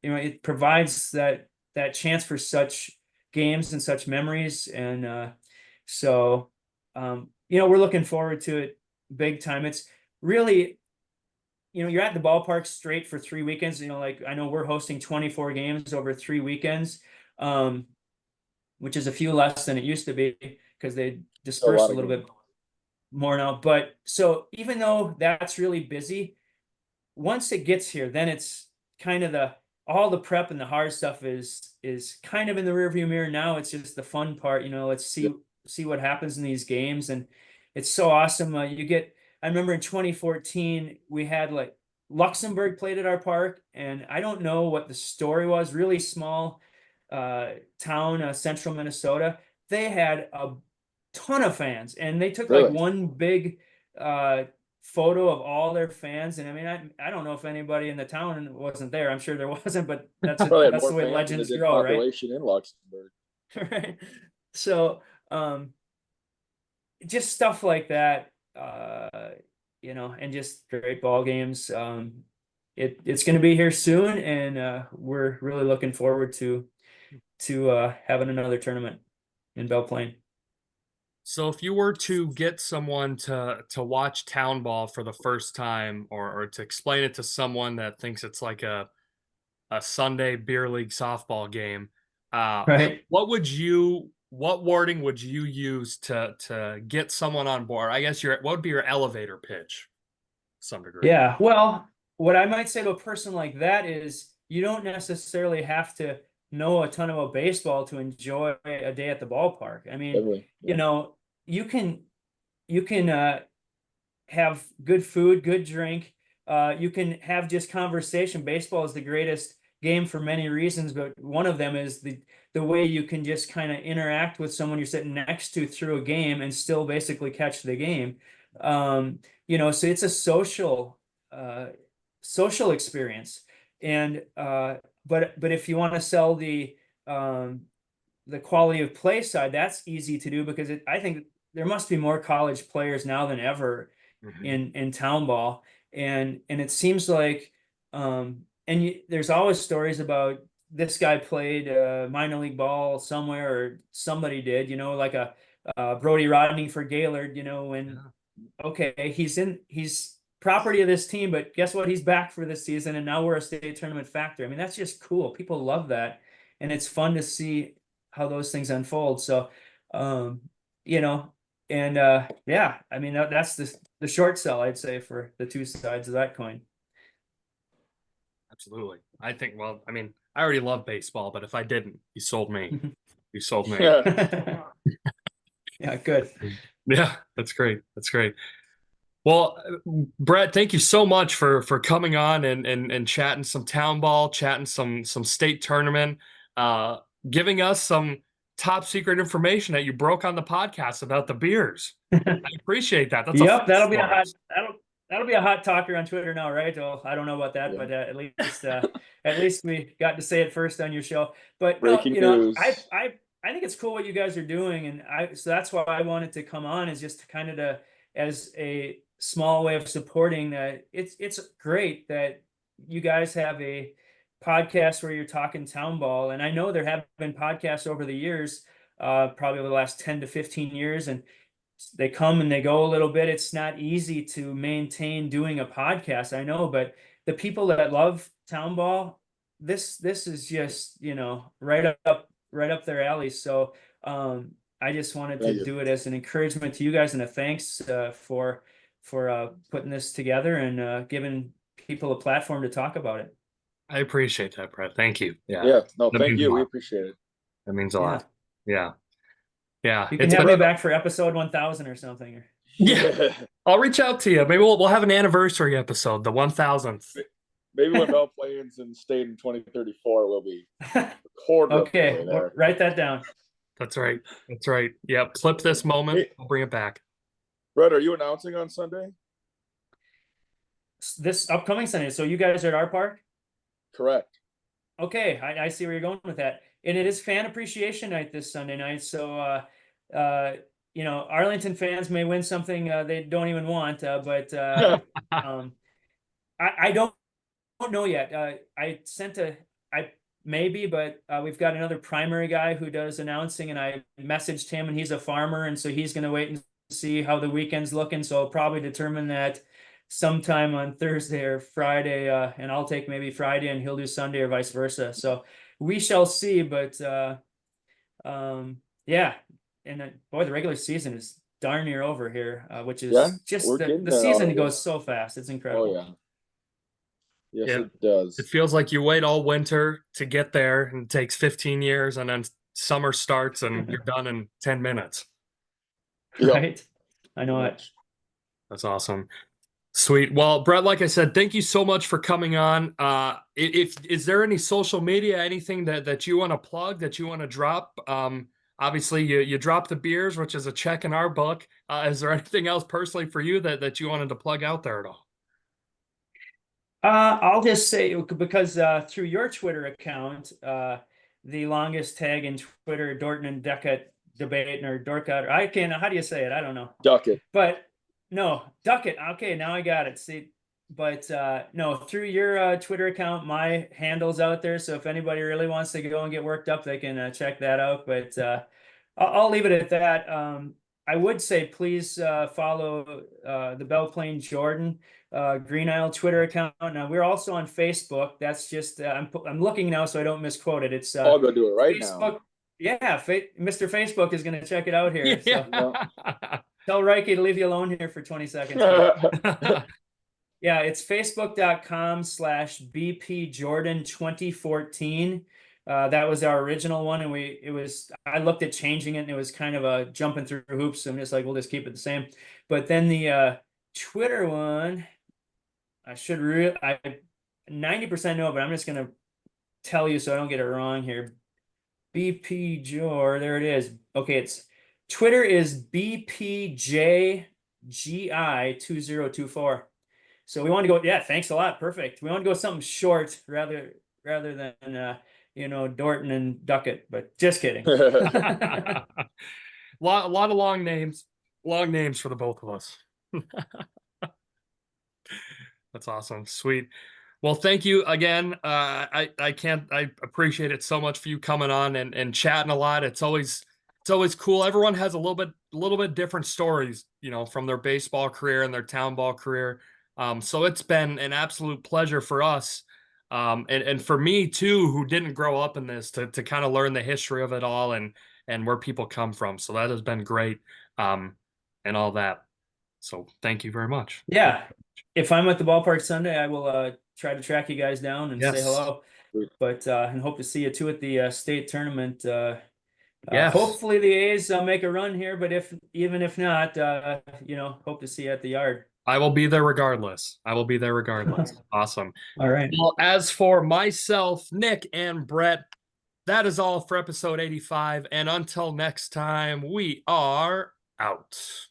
it provides that chance for such games and such memories. And so we're looking forward to it big time. It's really, you're at the ballpark straight for 3 weekends. Like, I know we're hosting 24 games over 3 weekends, which is a few less than it used to be because they dispersed a little bit more now. But so even though that's really busy, once it gets here, then it's kind of all the prep and the hard stuff is kind of in the rearview mirror now. It's just the fun part. Let's see what happens in these games. And it's so awesome. I remember in 2014 we had like Luxembourg played at our park, and I don't know what the story was. Really small town, central Minnesota. They had a ton of fans, and they took like one big photo of all their fans. And I mean, I don't know if anybody in the town wasn't there. I'm sure there wasn't, but that's the way legends grow, right? Population in Luxembourg. Right. So just stuff like that, and just great ball games. It's going to be here soon, and we're really looking forward to having another tournament in Belle Plaine. So if you were to get someone to watch Townball for the first time, or to explain it to someone that thinks it's like a Sunday beer league softball game, right? What wording would you use to get someone on board? I guess what would be your elevator pitch to some degree? Yeah. Well, what I might say to a person like that is you don't necessarily have to know a ton about baseball to enjoy a day at the ballpark. I mean, you can have good food, good drink. You can have just conversation. Baseball is the greatest game for many reasons, but one of them is the way you can just kind of interact with someone you're sitting next to through a game and still basically catch the game. So it's a social experience. And but if you want to sell the quality of play side, that's easy to do, because I think there must be more college players now than ever in Townball. And it seems like there's always stories about this guy played minor league ball somewhere, or somebody did, like a Brody Rodney for Gaylord, okay, he's property of this team, but guess what? He's back for this season, and now we're a state tournament factor. I mean, that's just cool. People love that, and it's fun to see how those things unfold. So, yeah, I mean, that's the short sell, I'd say, for the two sides of that coin. Absolutely. I think, well, I mean, I already love baseball, but if I didn't, you sold me. You sold me. Yeah, good. Yeah, that's great. That's great. Well, Brett, thank you so much for coming on and chatting some Townball, chatting some state tournament, giving us some top secret information that you broke on the podcast about the beers. I appreciate that. That's that'll be a hot talker on Twitter now, right? Well, I don't know about that, but at least we got to say it first on your show. But breaking news. I think it's cool what you guys are doing, and so that's why I wanted to come on, is just to kind of as a small way of supporting that. It's great that you guys have a podcast where you're talking Townball, and I know there have been podcasts over the years, probably over the last 10 to 15 years, and they come and they go a little bit. It's not easy to maintain doing a podcast, I know, but the people that love Townball, this is just, right up their alley. So I just wanted to do it as an encouragement to you guys, and a thanks for putting this together and giving people a platform to talk about it. I appreciate that, Brett. Thank you. Yeah. No, thank you. We appreciate it. That means a lot. Yeah. You can have me back for episode 1000 or something. Yeah. I'll reach out to you. Maybe we'll have an anniversary episode, the 1000th. Maybe when Belle Plaine's in state in 2034, we'll be recorded. Okay, write that down. That's right. That's right. Yep. Clip this moment. Hey, I'll bring it back. Brett, are you announcing on Sunday? This upcoming Sunday. So you guys are at our park? Correct. Okay, I see where you're going with that. And it is fan appreciation night this Sunday night. So Arlington fans may win something they don't even want, but um, I don't know yet. I maybe, but we've got another primary guy who does announcing, and I messaged him, and he's a farmer, and so he's going to wait and see how the weekend's looking. So I'll probably determine that sometime on Thursday or Friday, and I'll take maybe Friday, and he'll do Sunday or vice versa. So we shall see. But yeah, and boy, the regular season is darn near over here, which is just the season goes so fast. It's incredible. Oh yeah. Yes, Yeah. it does. It feels like you wait all winter to get there, and it takes 15 years, and then summer starts and you're done in 10 minutes. Yep. Right? I know it. That's awesome. Sweet. Well, Brett, like I said, thank you so much for coming on. If is there any social media, anything that you want to plug, that you want to drop? Obviously you drop the beers, which is a check in our book. Is there anything else personally for you that you wanted to plug out there at all? I'll just say, because through your Twitter account, the longest tag in Twitter, Dorton and Doetkott debate, or Doetkott, or I can't, how do you say it? I don't know. Duck But no, Doetkott. Okay, now I got it. See, but no, through your Twitter account, my handle's out there. So if anybody really wants to go and get worked up, they can check that out. But I'll leave it at that. I would say please follow the Belle Plaine Jordan Green Isle Twitter account. Now we're also on Facebook. That's just I'm looking now so I don't misquote it. It's I'll go do it right Facebook. now. Yeah, Mr. Facebook is going to check it out here. Yeah. So tell Reiki to leave you alone here for 20 seconds. Yeah, it's facebook.com/bpjordan2014. That was our original one, and I looked at changing it, and it was kind of a jumping through hoops. So I'm just like, we'll just keep it the same. But then the Twitter one, I 90% know, but I'm just gonna tell you so I don't get it wrong here. BPJor, there it is. Okay, Twitter is BPJGI2024. So we want to go, yeah, thanks a lot. Perfect. We want to go something short rather than Dorton and Doetkott, but just kidding. A lot of long names for the both of us. That's awesome. Sweet. Well, thank you again. I appreciate it so much for you coming on and chatting a lot. It's always cool. Everyone has a little bit different stories, from their baseball career and their Townball career. So it's been an absolute pleasure for us. And for me too, who didn't grow up in this, to kind of learn the history of it all and where people come from. So that has been great. And all that. So thank you very much. Yeah. If I'm at the ballpark Sunday, I will try to track you guys down and say hello. But and hope to see you too at the state tournament. Yes. Hopefully the A's make a run here, but even if not, hope to see you at the yard. I will be there regardless. Awesome. All right. Well, as for myself, Nick, and Brett, that is all for episode 85. And until next time, we are out.